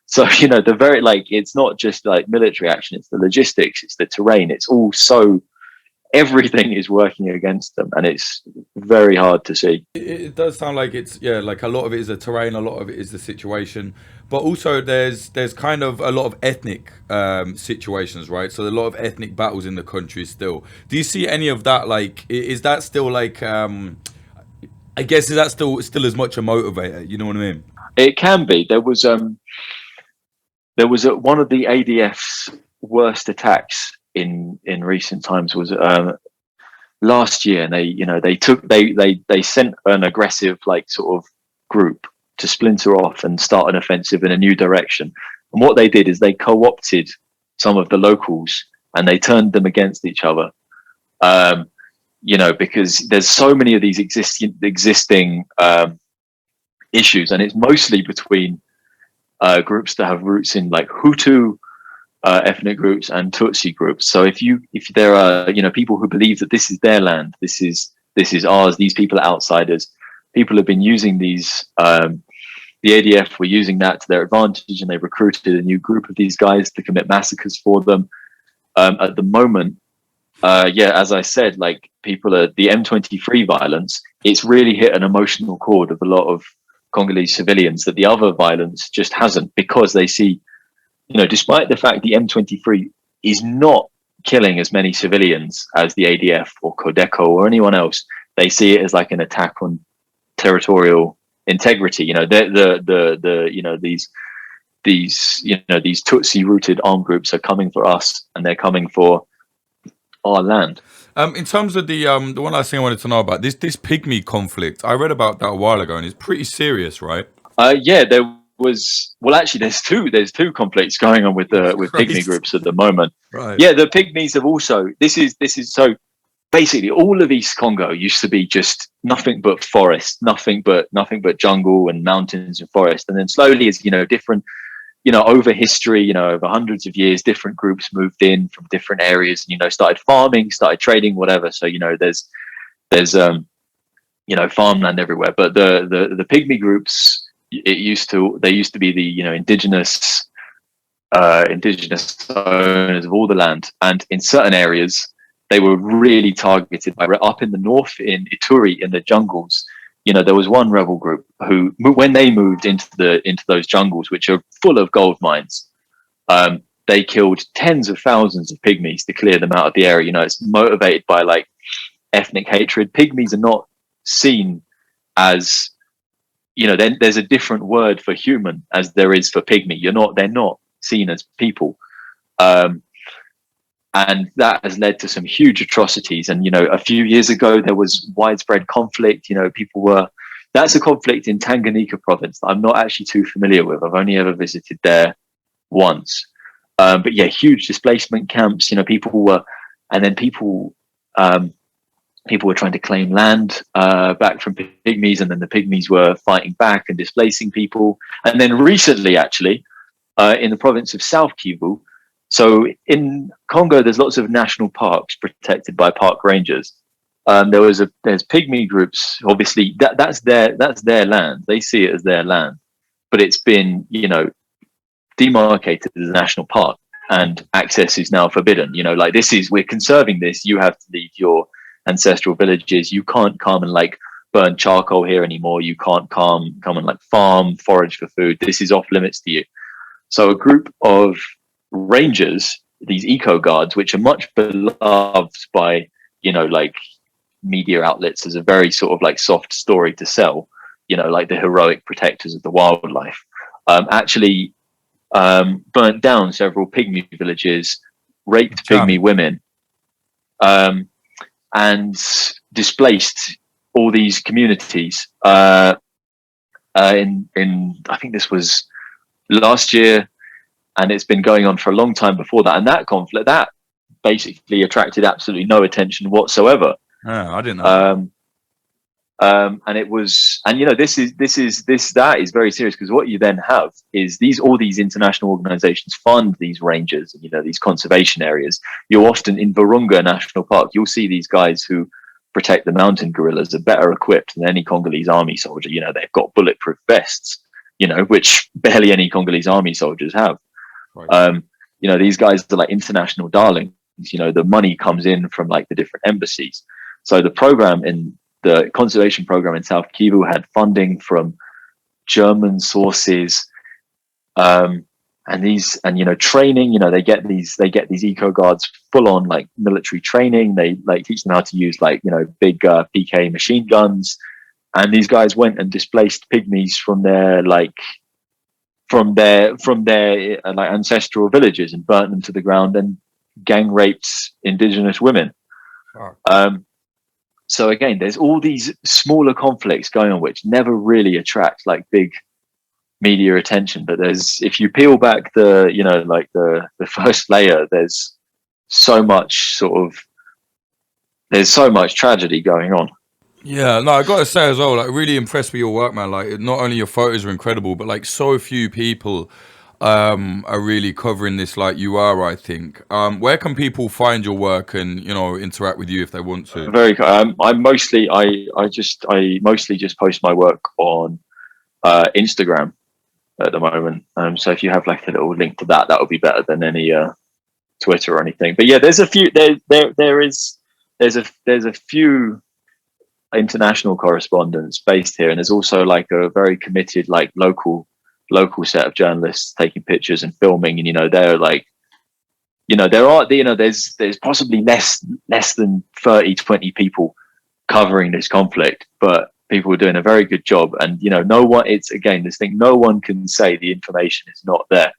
So, it's not just military action, it's the logistics, it's the terrain, it's all everything is working against them, and it's very hard to see. It does sound like it's a lot of it is the terrain, a lot of it is the situation, but also there's kind of a lot of ethnic situations, right? So a lot of ethnic battles in the country still. Do you see any of that? Is that still I guess, is that still as much a motivator? You know what I mean? It can be. There was one of the ADF's worst attacks in recent times was last year, and they sent an aggressive sort of group to splinter off and start an offensive in a new direction. And what they did is they co-opted some of the locals and they turned them against each other. Because there's so many of these existing issues, and it's mostly between groups that have roots in Hutu ethnic groups and Tutsi groups. So if there are people who believe that this is their land, this is ours, these people are outsiders, people have been using these the ADF were using that to their advantage, and they recruited a new group of these guys to commit massacres for them. At the moment, as I said, like people are the M23 violence. It's really hit an emotional chord of a lot of Congolese civilians that the other violence just hasn't, because they see, despite the fact the M23 is not killing as many civilians as the ADF or Codeco or anyone else, they see it as like an attack on territorial integrity. These Tutsi rooted armed groups are coming for us, and they're coming for our land. In terms of the one last thing I wanted to know about this pygmy conflict, I read about that a while ago, and it's pretty serious, right? There was. Well, actually, there's two conflicts going on with pygmy groups at the moment. Right. Yeah, the pygmies have also. This is so. Basically, all of East Congo used to be just nothing but forest, nothing but jungle and mountains and forest, and then slowly, as different. Over history, over hundreds of years, different groups moved in from different areas, and, started farming, started trading, whatever. So, there's farmland everywhere. But the pygmy groups, they used to be the, indigenous owners of all the land. And in certain areas, they were really targeted by, up in the north, in Ituri, in the jungles. There was one rebel group who, when they moved into those jungles, which are full of gold mines, they killed tens of thousands of pygmies to clear them out of the area. It's motivated by like ethnic hatred. Pygmies are not seen as, there's a different word for human as there is for pygmy. They're not seen as people. And that has led to some huge atrocities. And, a few years ago, there was widespread conflict. That's a conflict in Tanganyika province that I'm not actually too familiar with. I've only ever visited there once. But yeah, huge displacement camps, people were trying to claim land back from pygmies. And then the pygmies were fighting back and displacing people. And then recently, actually, in the province of South Kivu, so in Congo, there's lots of national parks protected by park rangers. There's pygmy groups. Obviously, that's their land. They see it as their land, but it's been demarcated as a national park, and access is now forbidden. We're conserving this. You have to leave your ancestral villages. You can't come and burn charcoal here anymore. You can't come and farm, forage for food. This is off limits to you. So a group of rangers, these eco guards, which are much beloved by media outlets as a very sort of soft story to sell, the heroic protectors of the wildlife, actually burnt down several pygmy villages, raped pygmy women, and displaced all these communities. In I think this was last year. And it's been going on for a long time before that. And that conflict, that basically attracted absolutely no attention whatsoever. I didn't know. And it was, and that is very serious, because what you then have is all these international organizations fund these rangers, these conservation areas. You're often in Virunga National Park. You'll see these guys who protect the mountain gorillas are better equipped than any Congolese army soldier. They've got bulletproof vests, which barely any Congolese army soldiers have. Right. These guys are international darlings. The money comes in from the different embassies. So the conservation program in South Kivu had funding from German sources, and training. They get these eco guards full on military training. They teach them how to use big PK machine guns, and these guys went and displaced pygmies from their ancestral villages and burnt them to the ground, and gang raped indigenous women. Oh. So again, there's all these smaller conflicts going on which never really attract big media attention. But if you peel back the first layer, there's so much tragedy going on. Yeah, no, I gotta say as well, really impressed with your work, man. Not only your photos are incredible, but so few people are really covering this like you are, I think. Where can people find your work and interact with you if they want to? I mostly just post my work on Instagram at the moment. So if you have like a little link to that, that would be better than any Twitter or anything. But yeah, there's a few. There's a few international correspondents based here, and there's also like a very committed like local set of journalists taking pictures and filming. And they're like, there's possibly less than 30-20 people covering this conflict, but people are doing a very good job. And no one, it's again this thing, no one can say the information is not there,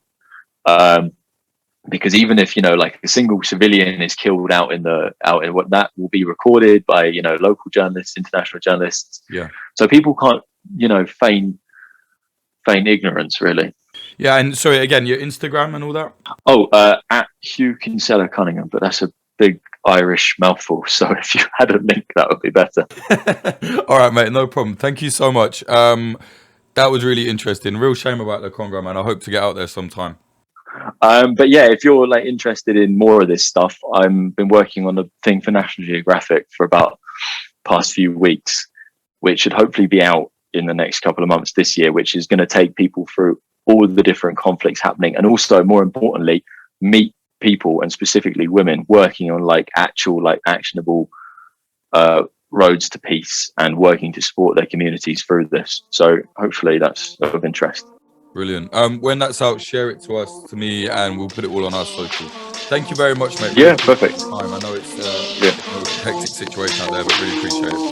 because even if like a single civilian is killed out in what, that will be recorded by local journalists, international journalists. Yeah, so people can't feign ignorance, really. Yeah. And sorry, again, your Instagram and all that? At Hugh Kinsella Cunningham, but that's a big Irish mouthful, so if you had a link, that would be better. All right, mate, no problem. Thank you so much. That was really interesting. Real shame about the Congo, man. I hope to get out there sometime. But yeah, if you're like interested in more of this stuff, I've been working on a thing for National Geographic for about past few weeks, which should hopefully be out in the next couple of months this year, which is going to take people through all the different conflicts happening, and also more importantly, meet people, and specifically women, working on like actual like actionable roads to peace and working to support their communities through this. So hopefully that's of interest. Brilliant. When that's out, share it to me, and we'll put it all on our social. Thank you very much, mate. Yeah, perfect. I know it's a hectic situation out there, but really appreciate it.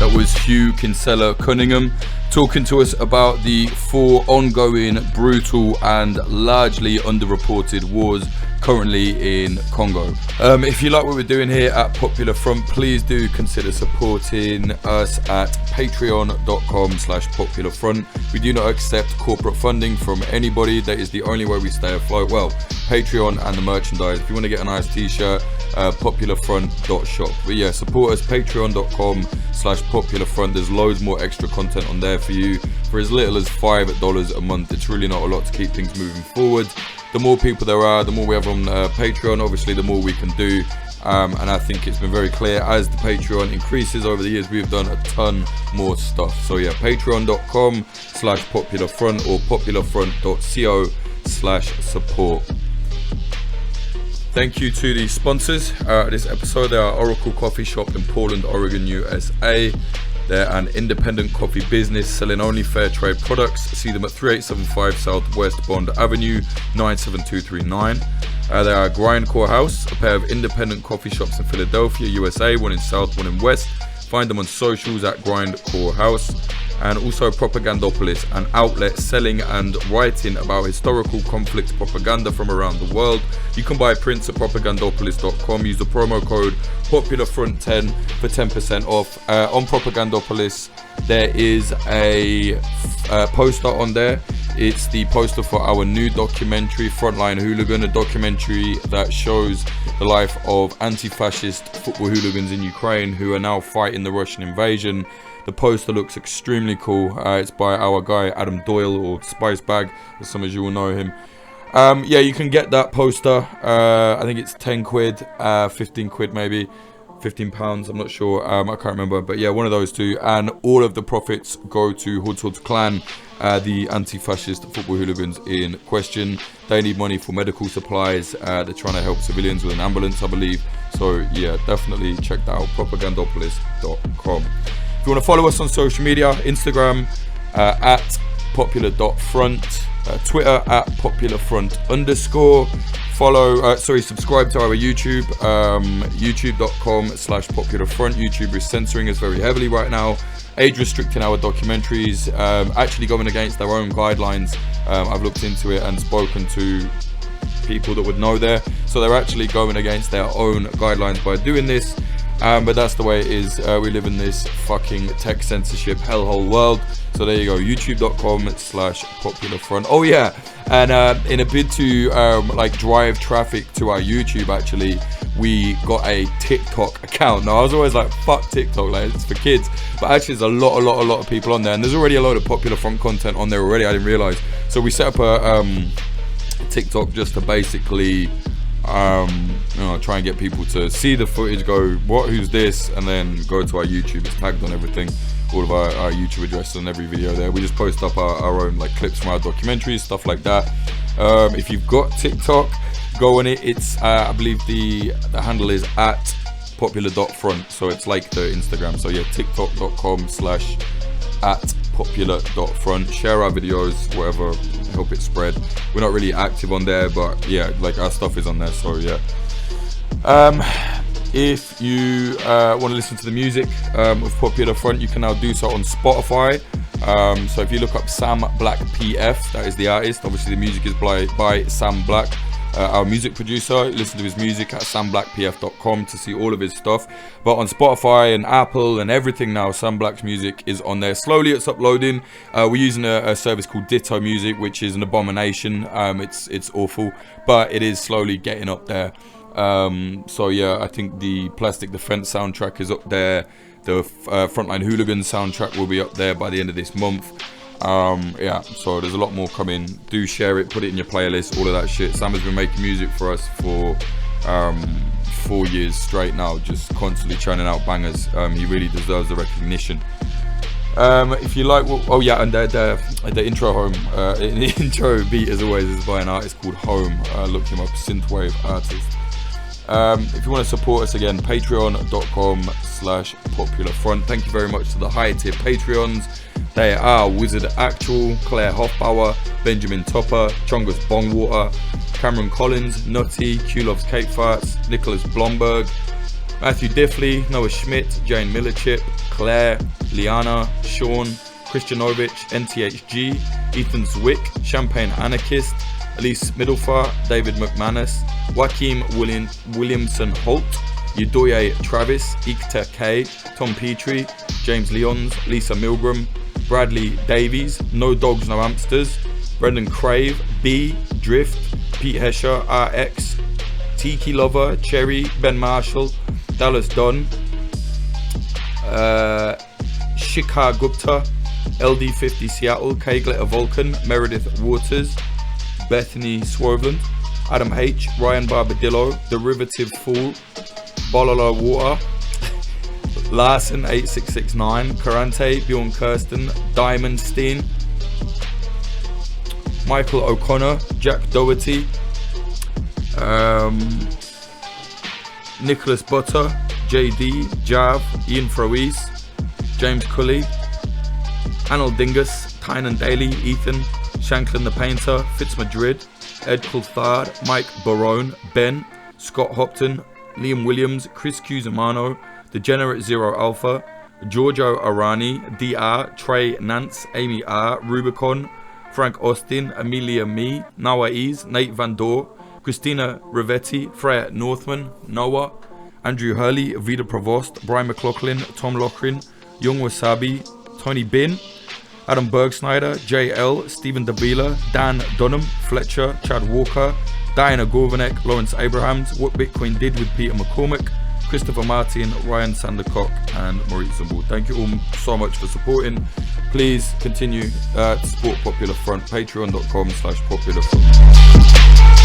That was Hugh Kinsella Cunningham talking to us about the 4 ongoing, brutal and largely underreported wars currently in Congo. If you like what we're doing here at Popular Front, please do consider supporting us at patreon.com/popularfront. We do not accept corporate funding from anybody. That is the only way we stay afloat. Well, Patreon and the merchandise. If you want to get a nice t-shirt, popularfront.shop. But yeah, support us, patreon.com/popularfront. There's loads more extra content on there for you for as little as $5 a month. It's really not a lot to keep things moving forward. The more people there are, the more we have on Patreon, obviously the more we can do. And I think it's been very clear as the Patreon increases over the years, we've done a ton more stuff. So yeah, patreon.com/popularfront or popularfront.co/support. Thank you to the sponsors this episode. They are Oracle Coffee Shop in Portland, Oregon, USA. They're an independent coffee business selling only fair trade products. See them at 3875 South West Bond Avenue, 97239. They are Grindcore House, a pair of independent coffee shops in Philadelphia, USA, one in South, one in West. Find them on socials at Grindcore House. And also Propagandopolis, an outlet selling and writing about historical conflict propaganda from around the world. You can buy prints at propagandopolis.com. Use the promo code POPULARFRONT10 for 10% off. On Propagandopolis, there is a poster on there. It's the poster for our new documentary, Frontline Hooligan, a documentary that shows the life of anti-fascist football hooligans in Ukraine who are now fighting the Russian invasion. The poster looks extremely cool. It's by our guy Adam Doyle, or Spice Bag, as some of you will know him. Yeah, you can get that poster. I think it's 10 quid, 15 quid maybe, 15 pounds, I'm not sure. I can't remember, but yeah, one of those two. And all of the profits go to Hoods Clan, the anti-fascist football hooligans in question. They need money for medical supplies. They're trying to help civilians with an ambulance, I believe. So yeah, definitely check that out, propagandopolis.com. If you want to follow us on social media, Instagram at popular.front, Twitter at popularfront_. Subscribe to our YouTube, youtube.com/popularfront. YouTube is censoring us very heavily right now, age restricting our documentaries, actually going against their own guidelines. I've looked into it and spoken to people that would know there, so they're actually going against their own guidelines by doing this. But that's the way it is. We live in this fucking tech censorship hellhole world. So there you go, youtube.com/popularfront. Oh yeah, and in a bid to drive traffic to our YouTube, actually, we got a TikTok account. Now I was always like, fuck TikTok, like it's for kids. But actually there's a lot of people on there, and there's already a load of Popular Front content on there already. I didn't realize. So we set up a TikTok just to basically Try and get people to see the footage, go, who's this, and then go to our YouTube. It's tagged on everything, all of our YouTube addresses on every video there. We just post up our own like clips from our documentaries, stuff like that. If you've got TikTok, go on it. It's I believe the handle is at popular.front, so it's like the Instagram. So yeah, tiktok.com/@popular.front. Share our videos, whatever, help it spread. We're not really active on there, but yeah, like our stuff is on there, so yeah. If you want to listen to the music of Popular Front, you can now do so on Spotify. So if you look up Sam Black PF, that is the artist. Obviously the music is by Sam Black, our music producer. Listen to his music at samblackpf.com to see all of his stuff. But on Spotify and Apple and everything now, Sam Black's music is on there. Slowly it's uploading. We're using a service called Ditto Music, which is an abomination. It's awful, but it is slowly getting up there. So yeah, I think the Plastic Defense soundtrack is up there. The Frontline Hooligans soundtrack will be up there by the end of this month. Yeah, so there's a lot more coming. Do share it, put it in your playlist, all of that shit. Sam has been making music for us for 4 years straight now, just constantly churning out bangers. He really deserves the recognition. If you like, oh yeah, and the intro the intro beat as always is by an artist called Home. Look him up, synthwave artist. If you want to support us again, patreon.com/popularfront. Thank you very much to the higher tier Patreons. They are Wizard Actual, Claire Hoffbauer, Benjamin Topper, Chongus Bongwater, Cameron Collins, Nutty, Q Loves Cake Farts, Nicholas Blomberg, Matthew Diffley, Noah Schmidt, Jane Millerchip, Claire, Liana, Sean, Christianovich, NTHG, Ethan Zwick, Champagne Anarchist, Elise Middlefar, David McManus, Joaquim Williamson Holt, Udoye Travis, Ikta K, Tom Petrie, James Leons, Lisa Milgram, Bradley Davies, No Dogs No Amsters, Brendan Crave, B, Drift, Pete Hesher, RX, Tiki Lover, Cherry, Ben Marshall, Dallas Dunn, Shikhar Gupta, LD50 Seattle, K Glitter Vulcan, Meredith Waters, Bethany Swarvland, Adam H, Ryan Barbadillo, Derivative Fool, Bolala Water, Larson 8669, Karante, Bjorn Kirsten, Diamond Steen, Michael O'Connor, Jack Doherty, Nicholas Butter, JD, Jav, Ian Froese, James Cully, Anil Dingus, Tynan Daly, Ethan, Shanklin the Painter, Fitzmadrid, Ed Coulthard, Mike Barone, Ben, Scott Hopton, Liam Williams, Chris Cusimano, Degenerate Zero Alpha, Giorgio Arani, DR, Trey Nance, Amy R, Rubicon, Frank Austin, Amelia Me, Nawaiz, Nate Van Dor, Christina Rivetti, Freya Northman, Noah, Andrew Hurley, Vida Provost, Brian McLaughlin, Tom Lochrin, Young Wasabi, Tony Bin, Adam Bergsnyder, JL, Stephen Davila, Dan Dunham, Fletcher, Chad Walker, Diana Gorvanek, Lawrence Abrahams, What Bitcoin Did with Peter McCormick, Christopher Martin, Ryan Sandercock, and Maurice Zumble. Thank you all so much for supporting. Please continue to support Popular Front, patreon.com/popularfront.